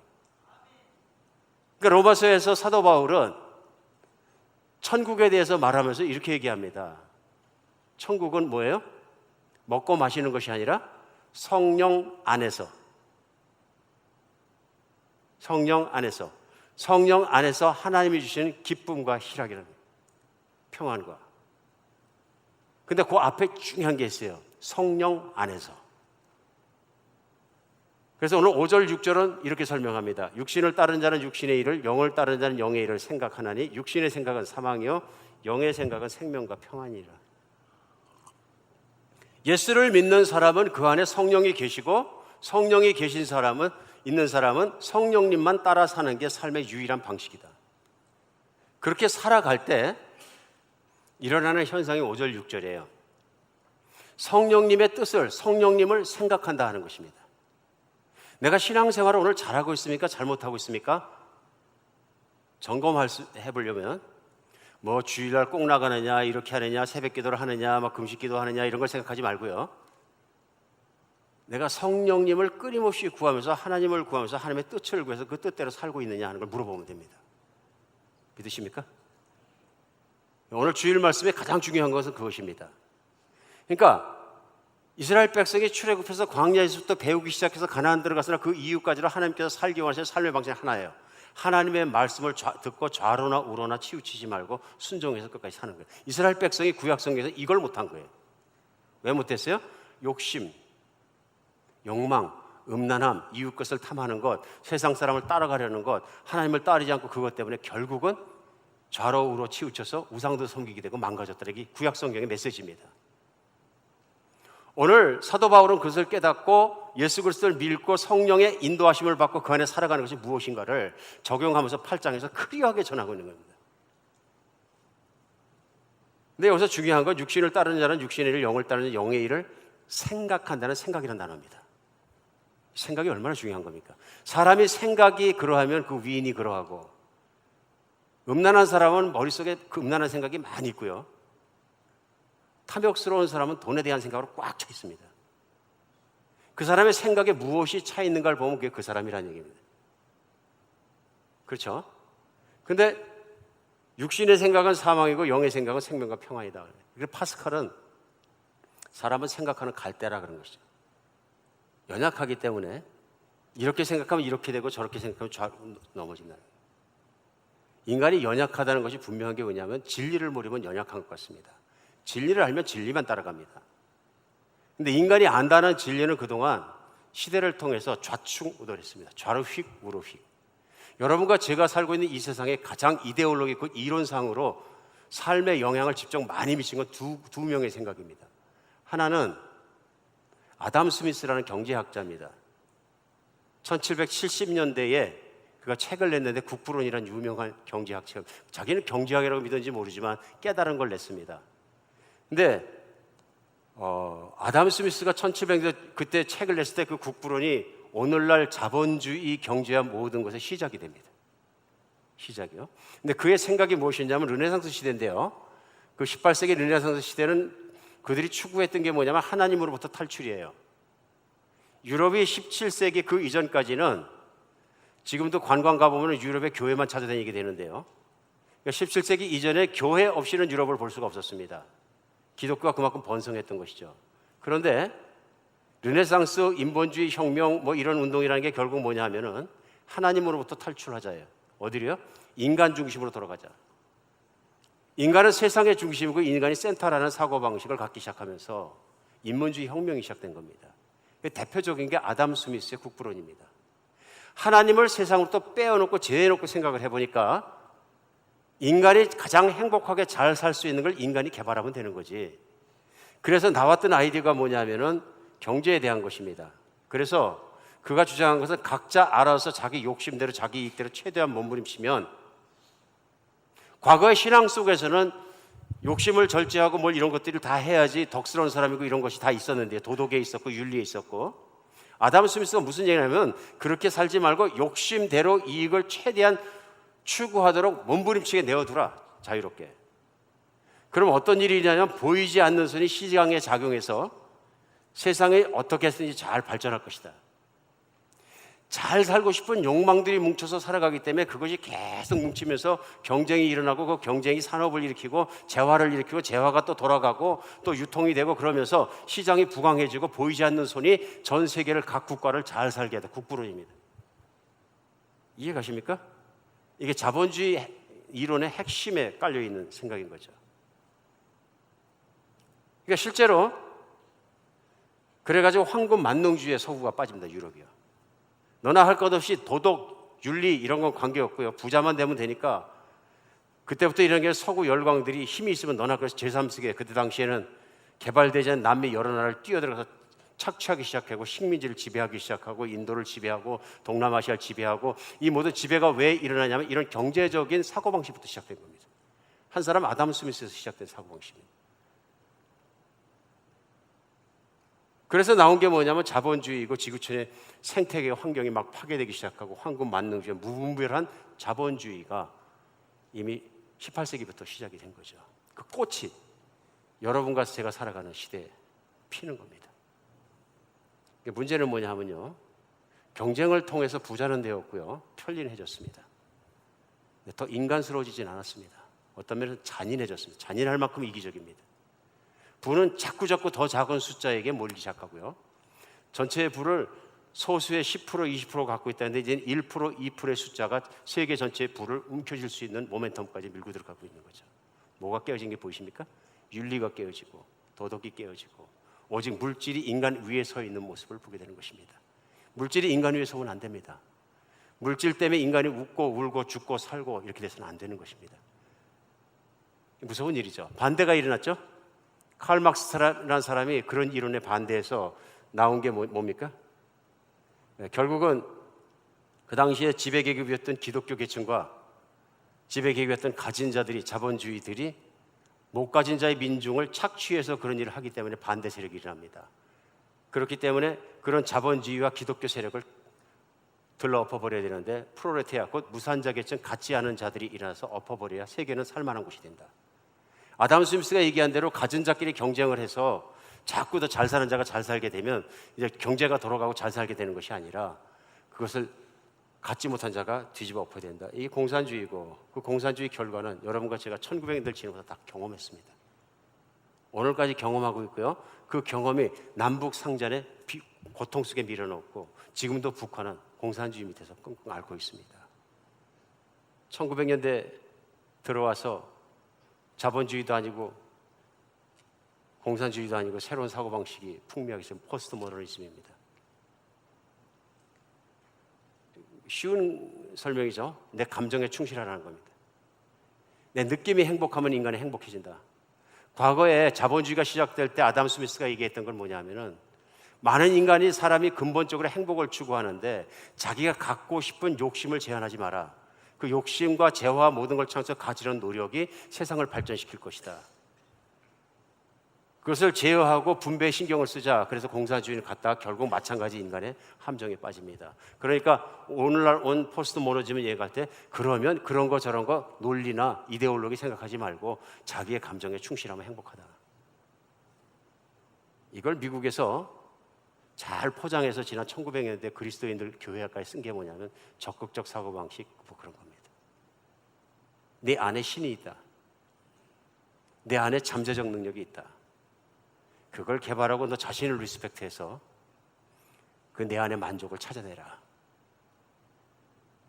Speaker 1: 그러니까 로마서에서 사도 바울은 천국에 대해서 말하면서 이렇게 얘기합니다. 천국은 뭐예요? 먹고 마시는 것이 아니라 성령 안에서 하나님이 주시는 기쁨과 희락이라는 거예요. 평안과. 근데 그 앞에 중요한 게 있어요. 성령 안에서. 그래서 오늘 5절 6절은 이렇게 설명합니다. 육신을 따른 자는 육신의 일을, 영을 따른 자는 영의 일을 생각하나니 육신의 생각은 사망이요 영의 생각은 생명과 평안이라. 예수를 믿는 사람은 그 안에 성령이 계시고 성령이 계신 사람은 있는 사람은 성령님만 따라 사는 게 삶의 유일한 방식이다. 그렇게 살아갈 때 일어나는 현상이 5절 6절이에요. 성령님의 뜻을, 성령님을 생각한다 하는 것입니다. 내가 신앙생활을 오늘 잘하고 있습니까? 잘못하고 있습니까? 점검해보려면 뭐 주일날 꼭 나가느냐, 이렇게 하느냐, 새벽기도를 하느냐, 막 금식기도 하느냐 이런 걸 생각하지 말고요. 내가 성령님을 끊임없이 구하면서 하나님을 구하면서 하나님의 뜻을 구해서 그 뜻대로 살고 있느냐 하는 걸 물어보면 됩니다. 믿으십니까? 오늘 주일 말씀의 가장 중요한 것은 그것입니다. 그러니까 이스라엘 백성이 출애굽해서 광야에서부터 배우기 시작해서 가나안 들어갔으나 그 이후까지로 하나님께서 살기 원하시는 삶의 방식이 하나예요. 하나님의 말씀을 듣고 좌로나 우로나 치우치지 말고 순종해서 끝까지 사는 거예요. 이스라엘 백성이 구약성경에서 이걸 못한 거예요. 왜 못했어요? 욕심, 욕망, 음란함, 이웃 것을 탐하는 것, 세상 사람을 따라가려는 것, 하나님을 따르지 않고 그것 때문에 결국은 좌로 우로 치우쳐서 우상도 섬기게 되고 망가졌더라. 이게 구약성경의 메시지입니다. 오늘 사도 바울은 그것을 깨닫고 예수 그리스도를 믿고 성령의 인도하심을 받고 그 안에 살아가는 것이 무엇인가를 적용하면서 8장에서 크리하게 전하고 있는 겁니다. 근데 여기서 중요한 건 육신을 따르는 자는 육신의 일을, 영을 따르는 자는 영의 일을 생각한다는 생각이라는 단어입니다. 생각이 얼마나 중요한 겁니까? 사람이 생각이 그러하면 그 위인이 그러하고, 음란한 사람은 머릿속에 그 음란한 생각이 많이 있고요, 탐욕스러운 사람은 돈에 대한 생각으로 꽉 차 있습니다. 그 사람의 생각에 무엇이 차 있는가를 보면 그게 그 사람이라는 얘기입니다. 그렇죠? 근데 육신의 생각은 사망이고 영의 생각은 생명과 평안이다. 그래서 파스칼은 사람은 생각하는 갈대라 그런 것이죠. 연약하기 때문에 이렇게 생각하면 이렇게 되고 저렇게 생각하면 넘어진다. 인간이 연약하다는 것이 분명한 게 뭐냐면 진리를 모르면 연약한 것 같습니다. 진리를 알면 진리만 따라갑니다. 근데 인간이 안다는 진리는 그동안 시대를 통해서 좌충우돌했습니다. 좌로 휙, 우로 휙. 여러분과 제가 살고 있는 이 세상의 가장 이데올로기고 이론상으로 삶에 영향을 직접 많이 미친 건 두 명의 생각입니다. 하나는 아담 스미스라는 경제학자입니다. 1770년대에 그가 책을 냈는데 국부론이라는 유명한 경제학 책. 자기는 경제학이라고 믿었는지 모르지만 깨달은 걸 냈습니다. 근데 아담 스미스가 1700년대 그때 책을 냈을 때 그 국부론이 오늘날 자본주의 경제와 모든 것의 시작이 됩니다. 시작이요. 근데 그의 생각이 무엇이냐면 르네상스 시대인데요. 그 18세기 르네상스 시대는 그들이 추구했던 게 뭐냐면 하나님으로부터 탈출이에요. 유럽이 17세기 그 이전까지는 지금도 관광 가보면 유럽의 교회만 찾아다니게 되는데요. 그러니까 17세기 이전에 교회 없이는 유럽을 볼 수가 없었습니다. 기독교가 그만큼 번성했던 것이죠. 그런데 르네상스, 인본주의 혁명 뭐 이런 운동이라는 게 결국 뭐냐 하면은 하나님으로부터 탈출하자예요. 어디로요? 인간 중심으로 돌아가자. 인간은 세상의 중심이고 인간이 센터라는 사고방식을 갖기 시작하면서 인본주의 혁명이 시작된 겁니다. 대표적인 게 아담 스미스의 국부론입니다. 하나님을 세상으로부터 빼어놓고 제해놓고 생각을 해보니까 인간이 가장 행복하게 잘 살 수 있는 걸 인간이 개발하면 되는 거지. 그래서 나왔던 아이디어가 뭐냐면은 경제에 대한 것입니다. 그래서 그가 주장한 것은 각자 알아서 자기 욕심대로 자기 이익대로 최대한 몸부림치면, 과거의 신앙 속에서는 욕심을 절제하고 뭘 이런 것들을 다 해야지 덕스러운 사람이고 이런 것이 다 있었는데, 도덕에 있었고 윤리에 있었고, 아담 스미스가 무슨 얘기냐면 그렇게 살지 말고 욕심대로 이익을 최대한 추구하도록 몸부림치게 내어두라, 자유롭게. 그럼 어떤 일이 일어나냐면 보이지 않는 손이 시장에 작용해서 세상이 어떻게 했든지 잘 발전할 것이다. 잘 살고 싶은 욕망들이 뭉쳐서 살아가기 때문에 그것이 계속 뭉치면서 경쟁이 일어나고, 그 경쟁이 산업을 일으키고 재화를 일으키고 재화가 또 돌아가고 또 유통이 되고, 그러면서 시장이 부강해지고 보이지 않는 손이 전 세계를, 각 국가를 잘 살게 하다. 국부론입니다. 이해 가십니까? 이게 자본주의 이론의 핵심에 깔려있는 생각인 거죠. 그러니까 실제로 그래가지고 황금 만능주의에 서구가 빠집니다. 유럽이요. 너나 할 것 없이 도덕, 윤리 이런 건 관계없고요. 부자만 되면 되니까 그때부터 이런 게 서구 열강들이 힘이 있으면 너나 그래서 제3세계, 그때 당시에는 개발되지 않은 남미 여러 나라를 뛰어들어서 착취하기 시작하고 식민지를 지배하기 시작하고 인도를 지배하고 동남아시아를 지배하고, 이 모든 지배가 왜 일어나냐면 이런 경제적인 사고방식부터 시작된 겁니다. 한 사람 아담 스미스에서 시작된 사고방식입니다. 그래서 나온 게 뭐냐면 자본주의이고 지구촌의 생태계 환경이 막 파괴되기 시작하고 황금 만능주의, 무분별한 자본주의가 이미 18세기부터 시작이 된 거죠. 그 꽃이 여러분과 제가 살아가는 시대에 피는 겁니다. 문제는 뭐냐 하면요, 경쟁을 통해서 부자는 되었고요, 편리해졌습니다. 더 인간스러워지진 않았습니다. 어떤 면에서 잔인해졌습니다. 잔인할 만큼 이기적입니다. 부는 자꾸자꾸 더 작은 숫자에게 몰리기 시작하고요, 전체의 부를 소수의 10%, 20% 갖고 있다는데 이제는 1%, 2%의 숫자가 세계 전체의 부를 움켜쥘 수 있는 모멘텀까지 밀고 들어가고 있는 거죠. 뭐가 깨어진 게 보이십니까? 윤리가 깨어지고 도덕이 깨어지고 오직 물질이 인간 위에 서 있는 모습을 보게 되는 것입니다. 물질이 인간 위에 서면 안 됩니다. 물질 때문에 인간이 웃고 울고 죽고 살고 이렇게 돼서는 안 되는 것입니다. 무서운 일이죠. 반대가 일어났죠. 칼 막스라는 사람이 그런 이론에 반대해서 나온 게 뭡니까? 결국은 그 당시에 지배계급이었던 기독교 계층과 지배계급이었던 가진 자들이, 자본주의들이 못 가진 자의 민중을 착취해서 그런 일을 하기 때문에 반대 세력이 일어납니다. 그렇기 때문에 그런 자본주의와 기독교 세력을 들러 엎어버려야 되는데, 프롤레타리아, 곧 무산자 계층, 갖지 않은 자들이 일어나서 엎어버려야 세계는 살만한 곳이 된다. 아담 스미스가 얘기한 대로 가진 자끼리 경쟁을 해서 자꾸 더 잘 사는 자가 잘 살게 되면 이제 경제가 돌아가고 잘 살게 되는 것이 아니라 그것을 갖지 못한 자가 뒤집어 엎어야 된다. 이게 공산주의고, 그 공산주의 결과는 여러분과 제가 1900년대를 지나면서 다 경험했습니다. 오늘까지 경험하고 있고요. 그 경험이 남북 상전의 고통 속에 밀어넣고 지금도 북한은 공산주의 밑에서 끙끙 앓고 있습니다. 1900년대 들어와서 자본주의도 아니고 공산주의도 아니고 새로운 사고방식이 풍미하기 시작한 포스트 모더니즘입니다. 쉬운 설명이죠. 내 감정에 충실하라는 겁니다. 내 느낌이 행복하면 인간이 행복해진다. 과거에 자본주의가 시작될 때 아담 스미스가 얘기했던 건 뭐냐면은, 많은 인간이, 사람이 근본적으로 행복을 추구하는데 자기가 갖고 싶은 욕심을 제한하지 마라. 그 욕심과 재화 모든 걸 창조 가지는 노력이 세상을 발전시킬 것이다. 그것을 제어하고 분배에 신경을 쓰자. 그래서 공산주의를 갖다가 결국 마찬가지 인간의 함정에 빠집니다. 그러니까 오늘날 온 포스트 모더니즘을 얘기할 때 그러면 그런 거 저런 거 논리나 이데올로기 생각하지 말고 자기의 감정에 충실하면 행복하다. 이걸 미국에서 잘 포장해서 지난 1900년대 그리스도인들 교회학과에 쓴 게 뭐냐면 적극적 사고방식 뭐 그런 겁니다. 내 안에 신이 있다. 내 안에 잠재적 능력이 있다. 그걸 개발하고 너 자신을 리스펙트해서 그 내 안의 만족을 찾아내라.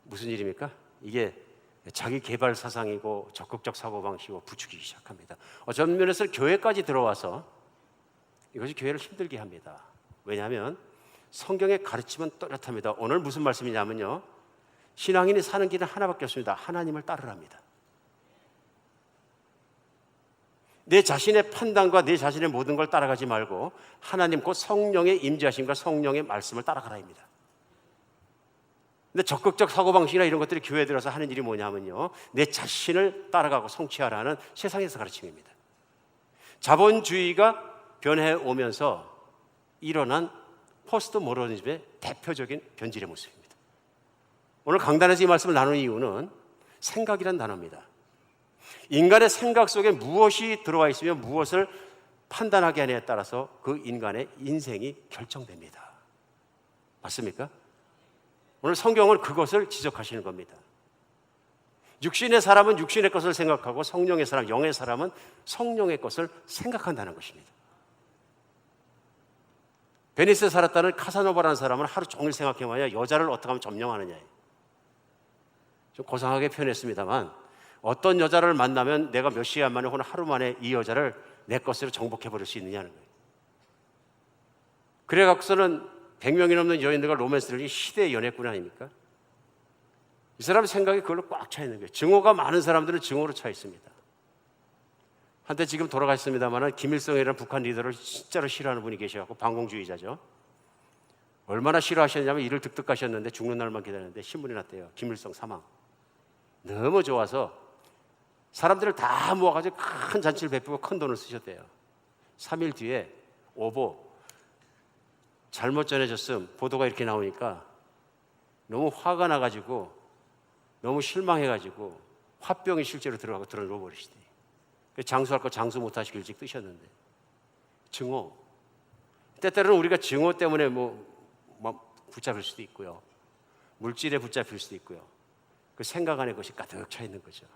Speaker 1: 무슨 일입니까? 이게 자기 개발 사상이고 적극적 사고방식이고 부추기기 시작합니다. 어떤 면에서 교회까지 들어와서 이것이 교회를 힘들게 합니다. 왜냐하면 성경의 가르침은 또렷합니다. 오늘 무슨 말씀이냐면요, 신앙인이 사는 길은 하나밖에 없습니다. 하나님을 따르랍니다. 내 자신의 판단과 내 자신의 모든 걸 따라가지 말고 하나님 곧 성령의 임재하심과 성령의 말씀을 따라가라입니다. 근데 적극적 사고방식이나 이런 것들이 교회에 들어서 하는 일이 뭐냐면요, 내 자신을 따라가고 성취하라는 세상에서 가르침입니다. 자본주의가 변해오면서 일어난 포스트 모더니즘의 대표적인 변질의 모습입니다. 오늘 강단에서 이 말씀을 나누는 이유는 생각이란 단어입니다. 인간의 생각 속에 무엇이 들어와 있으면 무엇을 판단하게 하느냐에 따라서 그 인간의 인생이 결정됩니다. 맞습니까? 오늘 성경은 그것을 지적하시는 겁니다. 육신의 사람은 육신의 것을 생각하고 성령의 사람, 영의 사람은 성령의 것을 생각한다는 것입니다. 베니스에 살았다는 카사노바라는 사람은 하루 종일 생각해봐야 여자를 어떻게 하면 점령하느냐. 좀 고상하게 표현했습니다만 어떤 여자를 만나면 내가 몇 시간 만에 혹은 하루 만에 이 여자를 내 것으로 정복해버릴 수 있느냐는 거예요. 그래갖고서는 100명이 넘는 여인들과 로맨스를 시대의 연애꾼 아닙니까? 이 사람 생각이 그걸로 꽉 차 있는 거예요. 증오가 많은 사람들은 증오로 차 있습니다. 한때 지금 돌아가셨습니다만 김일성이라는 북한 리더를 진짜로 싫어하는 분이 계셔갖고 반공주의자죠. 얼마나 싫어하셨냐면 이를 득득하셨는데 죽는 날만 기다렸는데 신문이 났대요. 김일성 사망. 너무 좋아서 사람들을 다 모아가지고 큰 잔치를 베푸고 큰 돈을 쓰셨대요. 3일 뒤에 오보 잘못 전해졌음 보도가 이렇게 나오니까 너무 화가 나가지고 너무 실망해가지고 화병이 실제로 들어가고 들어누워 버리시대요. 장수할 거 장수 못하시고 일찍 뜨셨는데 증오. 때때로는 우리가 증오 때문에 뭐 붙잡힐 수도 있고요. 물질에 붙잡힐 수도 있고요. 그 생각 안에 그것이 가득 차 있는 거죠.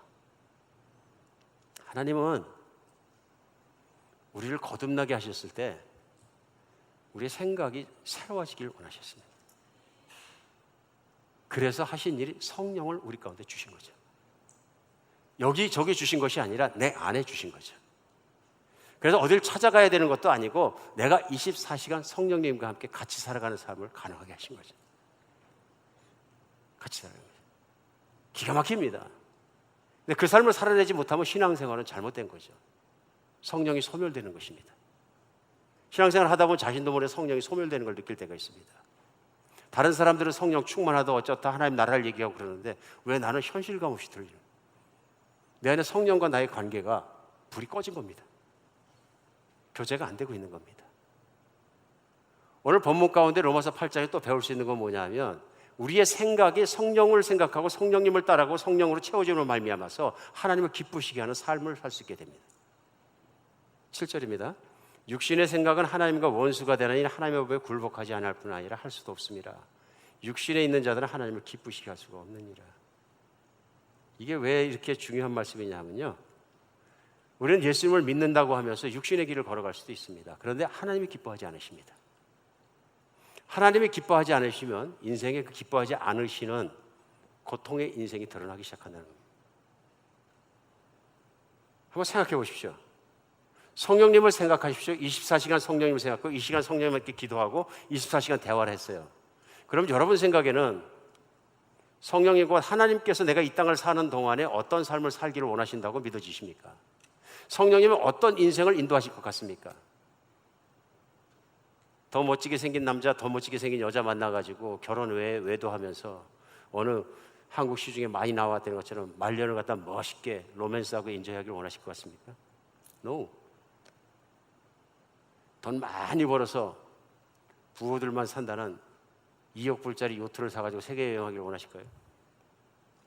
Speaker 1: 하나님은 우리를 거듭나게 하셨을 때 우리의 생각이 새로워지길 원하셨습니다. 그래서 하신 일이 성령을 우리 가운데 주신 거죠. 여기저기 주신 것이 아니라 내 안에 주신 거죠. 그래서 어딜 찾아가야 되는 것도 아니고 내가 24시간 성령님과 함께 같이 살아가는 삶을 가능하게 하신 거죠. 같이 살아가는 거죠. 기가 막힙니다. 근데 그 삶을 살아내지 못하면 신앙생활은 잘못된 거죠. 성령이 소멸되는 것입니다. 신앙생활을 하다 보면 자신도 모르게 성령이 소멸되는 걸 느낄 때가 있습니다. 다른 사람들은 성령 충만하다 어쩌다 하나님 나라를 얘기하고 그러는데 왜 나는 현실감 없이 들리는 거예요? 내 안에 성령과 나의 관계가 불이 꺼진 겁니다. 교제가 안 되고 있는 겁니다. 오늘 본문 가운데 로마서 8장에 또 배울 수 있는 건 뭐냐면 우리의 생각이 성령을 생각하고 성령님을 따라가고 성령으로 채워지는 말미암아서 하나님을 기쁘시게 하는 삶을 살 수 있게 됩니다. 7절입니다. 육신의 생각은 하나님과 원수가 되나니 하나님의 법에 굴복하지 않을 뿐 아니라 할 수도 없습니다. 육신에 있는 자들은 하나님을 기쁘시게 할 수가 없느니라. 이게 왜 이렇게 중요한 말씀이냐면요, 우리는 예수님을 믿는다고 하면서 육신의 길을 걸어갈 수도 있습니다. 그런데 하나님이 기뻐하지 않으십니다. 하나님이 기뻐하지 않으시면 인생에 그 기뻐하지 않으시는 고통의 인생이 드러나기 시작한다는 겁니다. 한번 생각해 보십시오. 성령님을 생각하십시오. 24시간 성령님을 생각하고 이 시간 성령님께 기도하고 24시간 대화를 했어요. 그럼 여러분 생각에는 성령님과 하나님께서 내가 이 땅을 사는 동안에 어떤 삶을 살기를 원하신다고 믿어지십니까? 성령님은 어떤 인생을 인도하실 것 같습니까? 더 멋지게 생긴 남자, 더 멋지게 생긴 여자 만나가지고 결혼 외도하면서 어느 한국 시중에 많이 나왔다는 것처럼 말년을 갖다 멋있게 로맨스하고 인조하기를 원하실 것 같습니까? No. 돈 많이 벌어서 부호들만 산다는 2억 불짜리 요트를 사가지고 세계 여행하기를 원하실까요?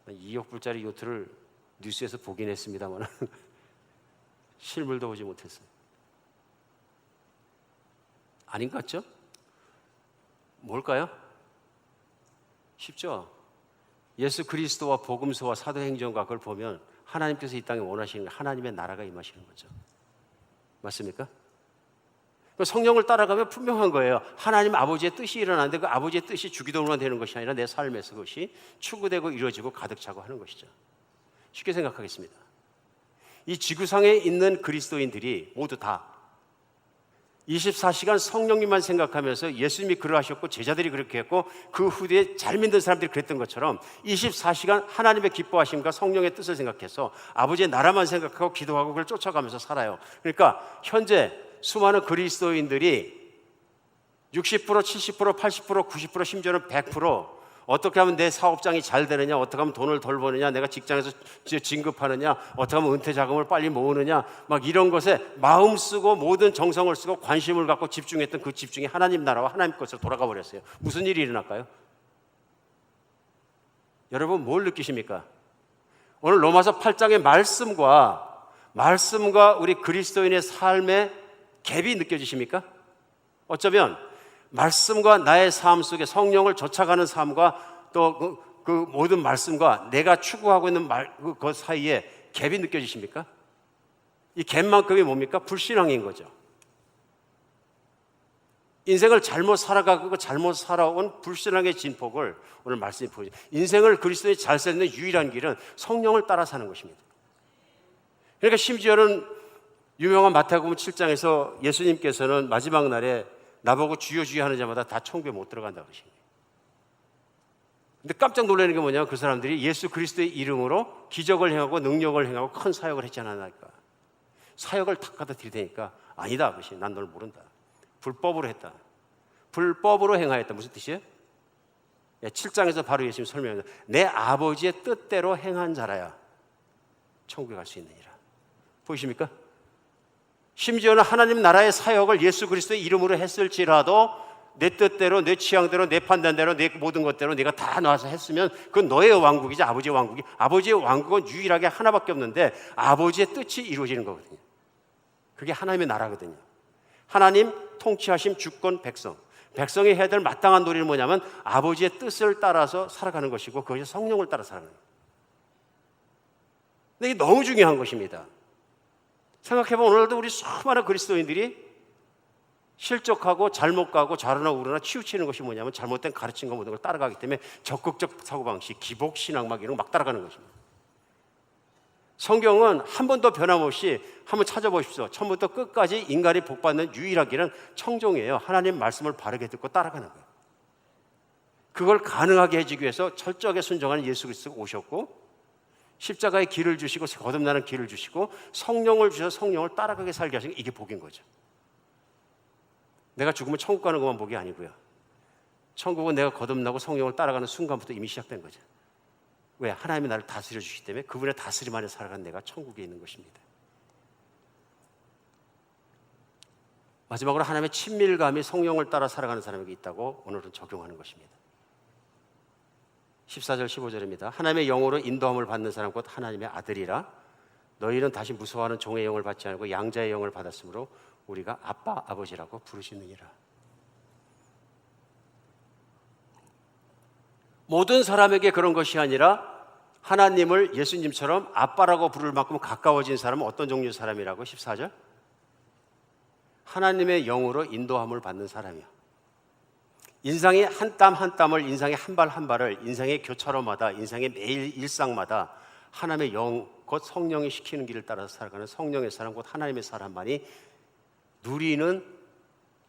Speaker 1: 2억 불짜리 요트를 뉴스에서 보긴 했습니다만 실물도 보지 못했어요. 아닌 것 같죠? 뭘까요? 쉽죠? 예수 그리스도와 복음서와 사도행전과 그걸 보면 하나님께서 이 땅에 원하시는 하나님의 나라가 임하시는 거죠. 맞습니까? 성령을 따라가면 분명한 거예요. 하나님 아버지의 뜻이 일어나는데 그 아버지의 뜻이 주기도문만 되는 것이 아니라 내 삶에서 그것이 추구되고 이루어지고 가득 차고 하는 것이죠. 쉽게 생각하겠습니다. 이 지구상에 있는 그리스도인들이 모두 다 24시간 성령님만 생각하면서 예수님이 그러하셨고 제자들이 그렇게 했고 그 후대에 잘 믿는 사람들이 그랬던 것처럼 24시간 하나님의 기뻐하심과 성령의 뜻을 생각해서 아버지의 나라만 생각하고 기도하고 그걸 쫓아가면서 살아요. 그러니까 현재 수많은 그리스도인들이 60%, 70%, 80%, 90% 심지어는 100% 어떻게 하면 내 사업장이 잘 되느냐, 어떻게 하면 돈을 덜 버느냐, 내가 직장에서 진급하느냐, 어떻게 하면 은퇴 자금을 빨리 모으느냐, 막 이런 것에 마음 쓰고 모든 정성을 쓰고 관심을 갖고 집중했던 그 집중이 하나님 나라와 하나님 것으로 돌아가 버렸어요. 무슨 일이 일어날까요? 여러분 뭘 느끼십니까? 오늘 로마서 8장의 말씀과 우리 그리스도인의 삶의 갭이 느껴지십니까? 어쩌면 말씀과 나의 삶 속에 성령을 쫓아가는 삶과 또 그 모든 말씀과 내가 추구하고 있는 그 사이에 갭이 느껴지십니까? 이 갭만큼이 뭡니까? 불신앙인 거죠. 인생을 잘못 살아가고 잘못 살아온 불신앙의 진폭을 오늘 말씀이 보여줘요. 인생을 그리스도에 잘 사는 유일한 길은 성령을 따라 사는 것입니다. 그러니까 심지어는 유명한 마태복음 7장에서 예수님께서는 마지막 날에 나보고 주여 주여 하는 자마다 다 천국에 못 들어간다고 그러십니다. 근데 깜짝 놀라는 게 뭐냐면 그 사람들이 예수 그리스도의 이름으로 기적을 행하고 능력을 행하고 큰 사역을 했지 않았나니까. 사역을 탁 갖다 드리니까 아니다 아버지, 난 널 모른다. 불법으로 했다. 불법으로 행하였다. 무슨 뜻이에요? 7장에서 바로 예수님 설명합니다. 내 아버지의 뜻대로 행한 자라야 천국에 갈 수 있느니라. 보이십니까? 심지어는 하나님 나라의 사역을 예수 그리스도의 이름으로 했을지라도 내 뜻대로, 내 취향대로, 내 판단대로, 내 모든 것대로 내가 다 나와서 했으면 그건 너의 왕국이지 아버지의 왕국이. 아버지의 왕국은 유일하게 하나밖에 없는데 아버지의 뜻이 이루어지는 거거든요. 그게 하나님의 나라거든요. 하나님 통치하심 주권 백성. 백성이 해야 될 마땅한 도리는 뭐냐면 아버지의 뜻을 따라서 살아가는 것이고 그것이 성령을 따라 살아가는 거예요. 근데 이게 너무 중요한 것입니다. 생각해보면 오늘도 우리 수많은 그리스도인들이 실족하고 잘못 가고 좌로나 우로나 치우치는 것이 뭐냐면 잘못된 가르침과 모든 걸 따라가기 때문에 적극적 사고방식, 기복신앙 막 이런 거 막 따라가는 것입니다. 성경은 한 번도 변함없이 한번 찾아보십시오. 처음부터 끝까지 인간이 복받는 유일한 길은 청종이에요. 하나님 말씀을 바르게 듣고 따라가는 거예요. 그걸 가능하게 해주기 위해서 철저하게 순종하는 예수 그리스도가 오셨고 십자가의 길을 주시고 거듭나는 길을 주시고 성령을 주셔서 성령을 따라가게 살게 하신 게 이게 복인 거죠. 내가 죽으면 천국 가는 것만 복이 아니고요. 천국은 내가 거듭나고 성령을 따라가는 순간부터 이미 시작된 거죠. 왜? 하나님이 나를 다스려 주시기 때문에 그분의 다스림 안에 살아가는 내가 천국에 있는 것입니다. 마지막으로 하나님의 친밀감이 성령을 따라 살아가는 사람에게 있다고 오늘은 적용하는 것입니다. 14절 15절입니다. 하나님의 영으로 인도함을 받는 사람 곧 하나님의 아들이라. 너희는 다시 무서워하는 종의 영을 받지 않고 양자의 영을 받았으므로 우리가 아빠 아버지라고 부르시느니라. 모든 사람에게 그런 것이 아니라 하나님을 예수님처럼 아빠라고 부를 만큼 가까워진 사람은 어떤 종류의 사람이라고? 14절 하나님의 영으로 인도함을 받는 사람이요. 인생의 한 땀 한 땀을, 인생의 한 발 한 발을, 인생의 교차로마다, 인생의 매일 일상마다 하나님의 영, 곧 성령이 시키는 길을 따라서 살아가는 성령의 사람, 곧 하나님의 사람만이 누리는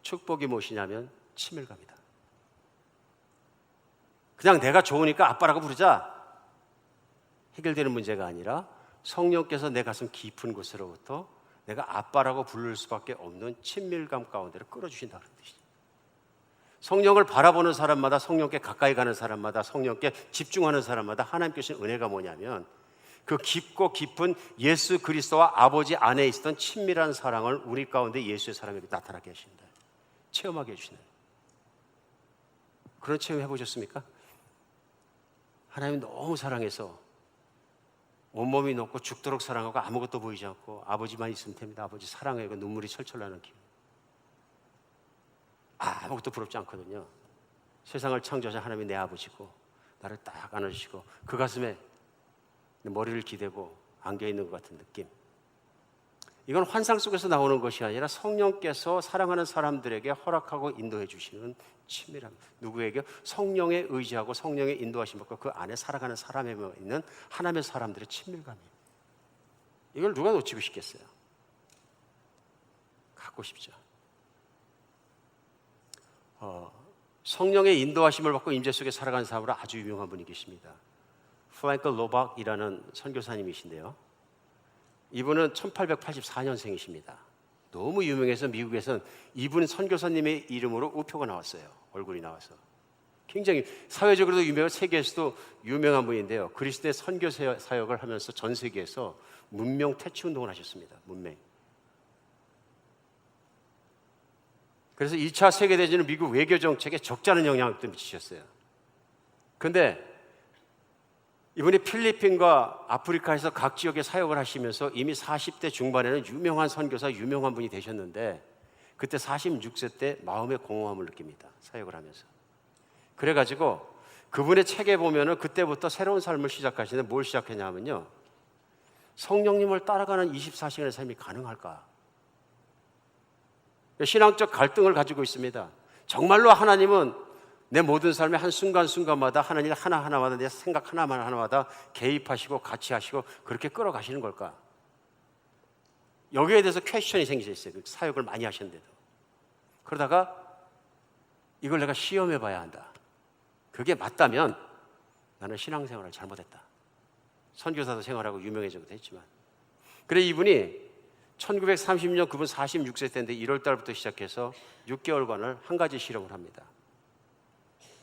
Speaker 1: 축복이 무엇이냐면 친밀감이다. 그냥 내가 좋으니까 아빠라고 부르자 해결되는 문제가 아니라 성령께서 내 가슴 깊은 곳으로부터 내가 아빠라고 부를 수밖에 없는 친밀감 가운데로 끌어주신다는 뜻이죠. 성령을 바라보는 사람마다, 성령께 가까이 가는 사람마다, 성령께 집중하는 사람마다 하나님께 주신 은혜가 뭐냐면 그 깊고 깊은 예수 그리스도와 아버지 안에 있었던 친밀한 사랑을 우리 가운데 예수의 사랑이 나타나게 하신다. 체험하게 해주시는 그런 체험 해보셨습니까? 하나님 너무 사랑해서 온몸이 녹고 죽도록 사랑하고 아무것도 보이지 않고 아버지만 있으면 됩니다. 아버지 사랑해요. 눈물이 철철 나는 기분. 아무것도 부럽지 않거든요. 세상을 창조하신 하나님이 내 아버지고 나를 딱 안아주시고 그 가슴에 머리를 기대고 안겨있는 것 같은 느낌. 이건 환상 속에서 나오는 것이 아니라 성령께서 사랑하는 사람들에게 허락하고 인도해 주시는 친밀함. 누구에게? 성령에 의지하고 성령의 인도하심 받고 그 안에 살아가는 사람에 있는 하나님의 사람들의 친밀감이에요. 이걸 누가 놓치고 싶겠어요? 갖고 싶죠. 성령의 인도하심을 받고 임재 속에 살아가는 사람으로 아주 유명한 분이 계십니다. 프랭크 로박이라는 선교사님이신데요. 이분은 1884년생이십니다. 너무 유명해서 미국에서는 이분 선교사님의 이름으로 우표가 나왔어요. 얼굴이 나와서. 굉장히 사회적으로도 유명하고 세계에서도 유명한 분인데요. 그리스도의 선교 사역을 하면서 전 세계에서 문명 퇴치 운동을 하셨습니다. 문명. 그래서 2차 세계대전은 미국 외교 정책에 적잖은 영향력도 미치셨어요. 그런데 이분이 필리핀과 아프리카에서 각 지역에 사역을 하시면서 이미 40대 중반에는 유명한 선교사, 유명한 분이 되셨는데 그때 46세 때 마음의 공허함을 느낍니다. 사역을 하면서. 그래가지고 그분의 책에 보면은 그때부터 새로운 삶을 시작하시는데 뭘 시작했냐면요. 성령님을 따라가는 24시간의 삶이 가능할까? 신앙적 갈등을 가지고 있습니다. 정말로 하나님은 내 모든 삶의 한 순간순간마다 하나님 하나하나마다 내 생각 하나하나마다 개입하시고 같이 하시고 그렇게 끌어가시는 걸까? 여기에 대해서 퀘스천이 생기져 있어요. 사역을 많이 하셨는데도. 그러다가 이걸 내가 시험해 봐야 한다. 그게 맞다면 나는 신앙생활을 잘못했다. 선교사도 생활하고 유명해지기도 했지만. 그래 이분이 1930년 그분 46세 때인데 1월 달부터 시작해서 6개월간을 한 가지 실험을 합니다.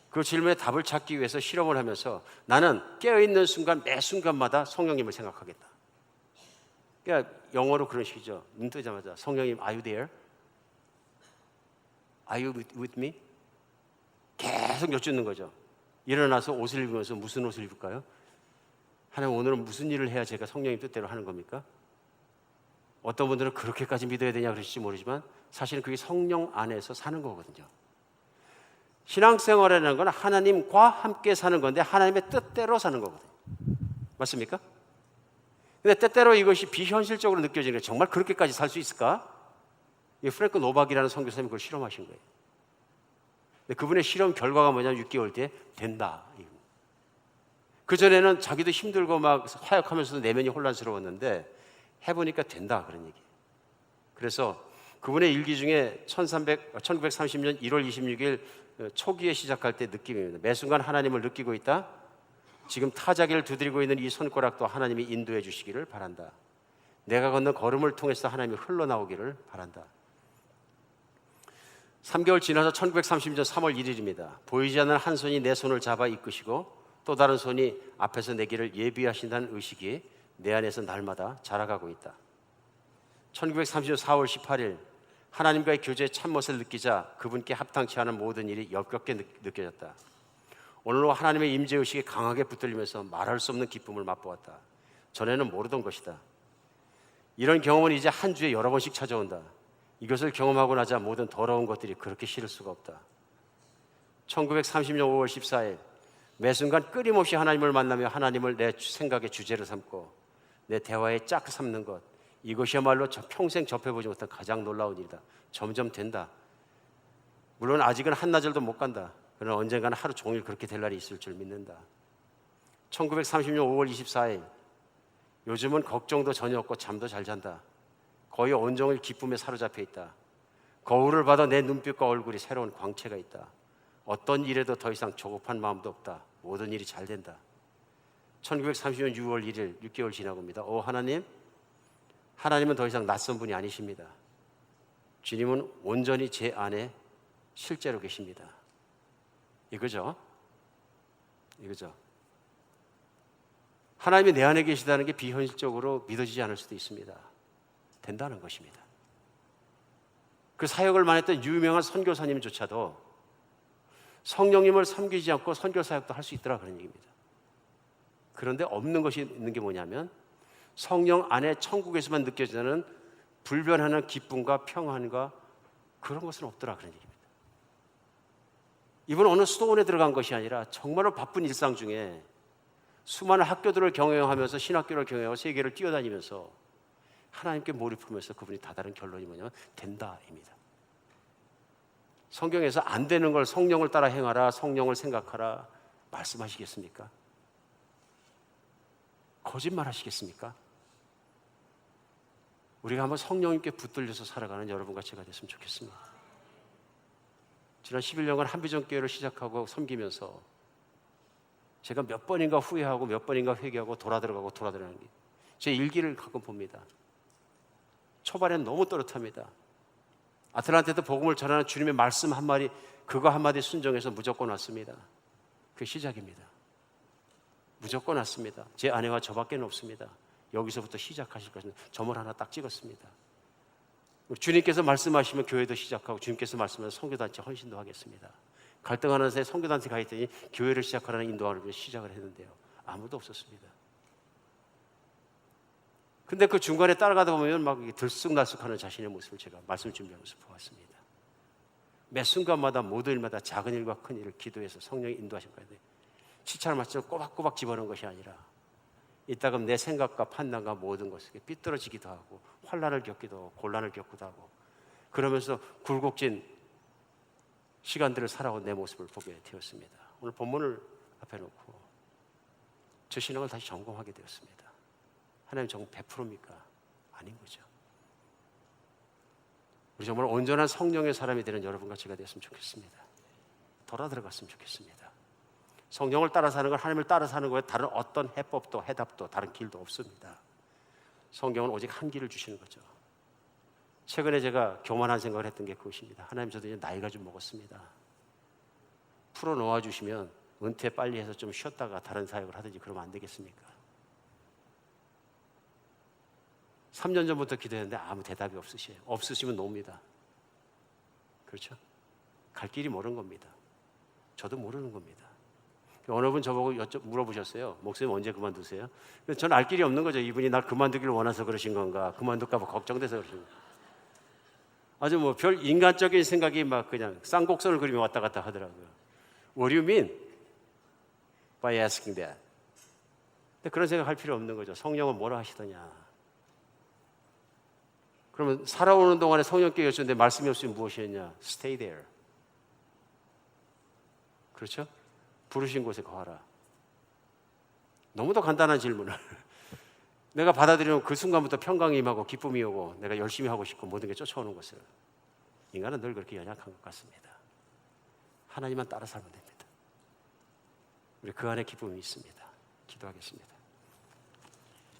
Speaker 1: 그 질문에 답을 찾기 위해서 실험을 하면서 나는 깨어있는 순간 매 순간마다 성령님을 생각하겠다. 그러니까 영어로 그런 식이죠. 눈 뜨자마자 성령님 are you there? Are you with me? 계속 여쭙는 거죠. 일어나서 옷을 입으면서 무슨 옷을 입을까요? 하나님 오늘은 무슨 일을 해야 제가 성령님 뜻대로 하는 겁니까? 어떤 분들은 그렇게까지 믿어야 되냐 그러실지 모르지만 사실은 그게 성령 안에서 사는 거거든요. 신앙생활이라는 건 하나님과 함께 사는 건데 하나님의 뜻대로 사는 거거든요. 맞습니까? 근데 때때로 이것이 비현실적으로 느껴지는 거예요. 정말 그렇게까지 살 수 있을까? 이 프랭크 노박이라는 선교사님이 그걸 실험하신 거예요. 근데 그분의 실험 결과가 뭐냐면 6개월 뒤에 된다. 그전에는 자기도 힘들고 막 화역하면서도 내면이 혼란스러웠는데 해보니까 된다 그런 얘기. 그래서 그분의 일기 중에 1930년 1월 26일 초기에 시작할 때 느낌입니다. 매 순간 하나님을 느끼고 있다. 지금 타자기를 두드리고 있는 이 손가락도 하나님이 인도해 주시기를 바란다. 내가 걷는 걸음을 통해서 하나님이 흘러나오기를 바란다. 3개월 지나서 1930년 3월 1일입니다. 보이지 않는 한 손이 내 손을 잡아 이끄시고 또 다른 손이 앞에서 내 길을 예비하신다는 의식이 내 안에서 날마다 자라가고 있다. 1930년 4월 18일 하나님과의 교제의 참못을 느끼자 그분께 합당치 않은 모든 일이 역겹게 느껴졌다. 오늘로 하나님의 임재의식이 강하게 붙들리면서 말할 수 없는 기쁨을 맛보았다. 전에는 모르던 것이다. 이런 경험은 이제 한 주에 여러 번씩 찾아온다. 이것을 경험하고 나자 모든 더러운 것들이 그렇게 싫을 수가 없다. 1930년 5월 14일 매 순간 끊임없이 하나님을 만나며 하나님을 내 생각의 주제로 삼고 내 대화에 짝 삼는 것, 이것이야말로 평생 접해보지 못한 가장 놀라운 일이다. 점점 된다. 물론 아직은 한나절도 못 간다. 그러나 언젠가는 하루 종일 그렇게 될 날이 있을 줄 믿는다. 1930년 5월 24일 요즘은 걱정도 전혀 없고 잠도 잘 잔다. 거의 온종일 기쁨에 사로잡혀 있다. 거울을 받아 내 눈빛과 얼굴이 새로운 광채가 있다. 어떤 일에도 더 이상 조급한 마음도 없다. 모든 일이 잘 된다. 1930년 6월 1일 6개월 지나고입니다. 하나님은 더 이상 낯선 분이 아니십니다. 주님은 온전히 제 안에 실제로 계십니다. 이거죠. 하나님이 내 안에 계시다는 게 비현실적으로 믿어지지 않을 수도 있습니다. 된다는 것입니다. 그 사역을 많이 했던 유명한 선교사님조차도 성령님을 섬기지 않고 선교 사역도 할 수 있더라 그런 얘기입니다. 그런데 없는 것이 있는 게 뭐냐면 성령 안에 천국에서만 느껴지는 불변하는 기쁨과 평안과 그런 것은 없더라 그런 얘기입니다. 이분은 어느 수도원에 들어간 것이 아니라 정말로 바쁜 일상 중에 수많은 학교들을 경영하면서 신학교를 경영하고 세계를 뛰어다니면서 하나님께 몰입하면서 그분이 다다른 결론이 뭐냐면 된다입니다. 성경에서 안 되는 걸 성령을 따라 행하라, 성령을 생각하라 말씀하시겠습니까? 거짓말 하시겠습니까? 우리가 한번 성령님께 붙들려서 살아가는 여러분과 제가 됐으면 좋겠습니다. 지난 11년간 한비전교회를 시작하고 섬기면서 제가 몇 번인가 후회하고 몇 번인가 회개하고 돌아들어가고 돌아들어가는 게 제 일기를 가끔 봅니다. 초반엔 너무 또렷합니다. 아틀란타에서 복음을 전하는 주님의 말씀 한마디, 그거 한마디 순종해서 무조건 왔습니다. 그게 시작입니다. 무조건 왔습니다. 제 아내와 저밖에 없습니다. 여기서부터 시작하실 것입니다. 점을 하나 딱 찍었습니다. 주님께서 말씀하시면 교회도 시작하고 주님께서 말씀하시면 선교단체 헌신도 하겠습니다. 갈등하는 사이에 선교단체 가 있더니 교회를 시작하라는 인도하는 걸 시작을 했는데요. 아무도 없었습니다. 근데 그 중간에 따라가다 보면 막 들쑥날쑥하는 자신의 모습을 제가 말씀 준비하면서 보았습니다. 매 순간마다 모든 일마다 작은 일과 큰 일을 기도해서 성령이 인도하신 거예요. 시찰 말씀을 꼬박꼬박 집어넣은 것이 아니라 이따금 내 생각과 판단과 모든 것에 삐뚤어지기도 하고 환난을 겪기도 하고 곤란을 겪기도 하고 그러면서 굴곡진 시간들을 살아온 내 모습을 보게 되었습니다. 오늘 본문을 앞에 놓고 저 신앙을 다시 점검하게 되었습니다. 하나님 정말 100%입니까? 아닌 거죠. 우리 정말 온전한 성령의 사람이 되는 여러분과 제가 되었으면 좋겠습니다. 돌아들어갔으면 좋겠습니다. 성령을 따라 사는 건 하나님을 따라 사는 거에 다른 어떤 해법도 해답도 다른 길도 없습니다. 성경은 오직 한 길을 주시는 거죠. 최근에 제가 교만한 생각을 했던 게 그것입니다. 하나님, 저도 이제 나이가 좀 먹었습니다. 풀어놓아 주시면 은퇴 빨리 해서 좀 쉬었다가 다른 사역을 하든지 그러면 안 되겠습니까? 3년 전부터 기도했는데 아무 대답이 없으세요. 없으시면 놉니다. 그렇죠? 갈 길이 모르는 겁니다. 저도 모르는 겁니다. 어느 분 저보고 물어보셨어요. 목사님 언제 그만두세요? 저는 알 길이 없는 거죠. 이분이 날 그만두기를 원해서 그러신 건가, 그만둘까 봐 걱정돼서 그러신 건가. 아주 뭐 별 인간적인 생각이 막 그냥 쌍곡선을 그리며 왔다 갔다 하더라고요. What do you mean by asking that? 근데 그런 생각 할 필요 없는 거죠. 성령은 뭐라 하시더냐. 그러면 살아오는 동안에 성령께 여쭈는데 말씀이 없으면 무엇이었냐? Stay there. 그렇죠? 부르신 곳에 거하라. 너무도 간단한 질문을 내가 받아들이면 그 순간부터 평강이 임하고 기쁨이 오고 내가 열심히 하고 싶고 모든 게 쫓아오는 것을. 인간은 늘 그렇게 연약한 것 같습니다. 하나님만 따라 살면 됩니다. 우리 그 안에 기쁨이 있습니다. 기도하겠습니다.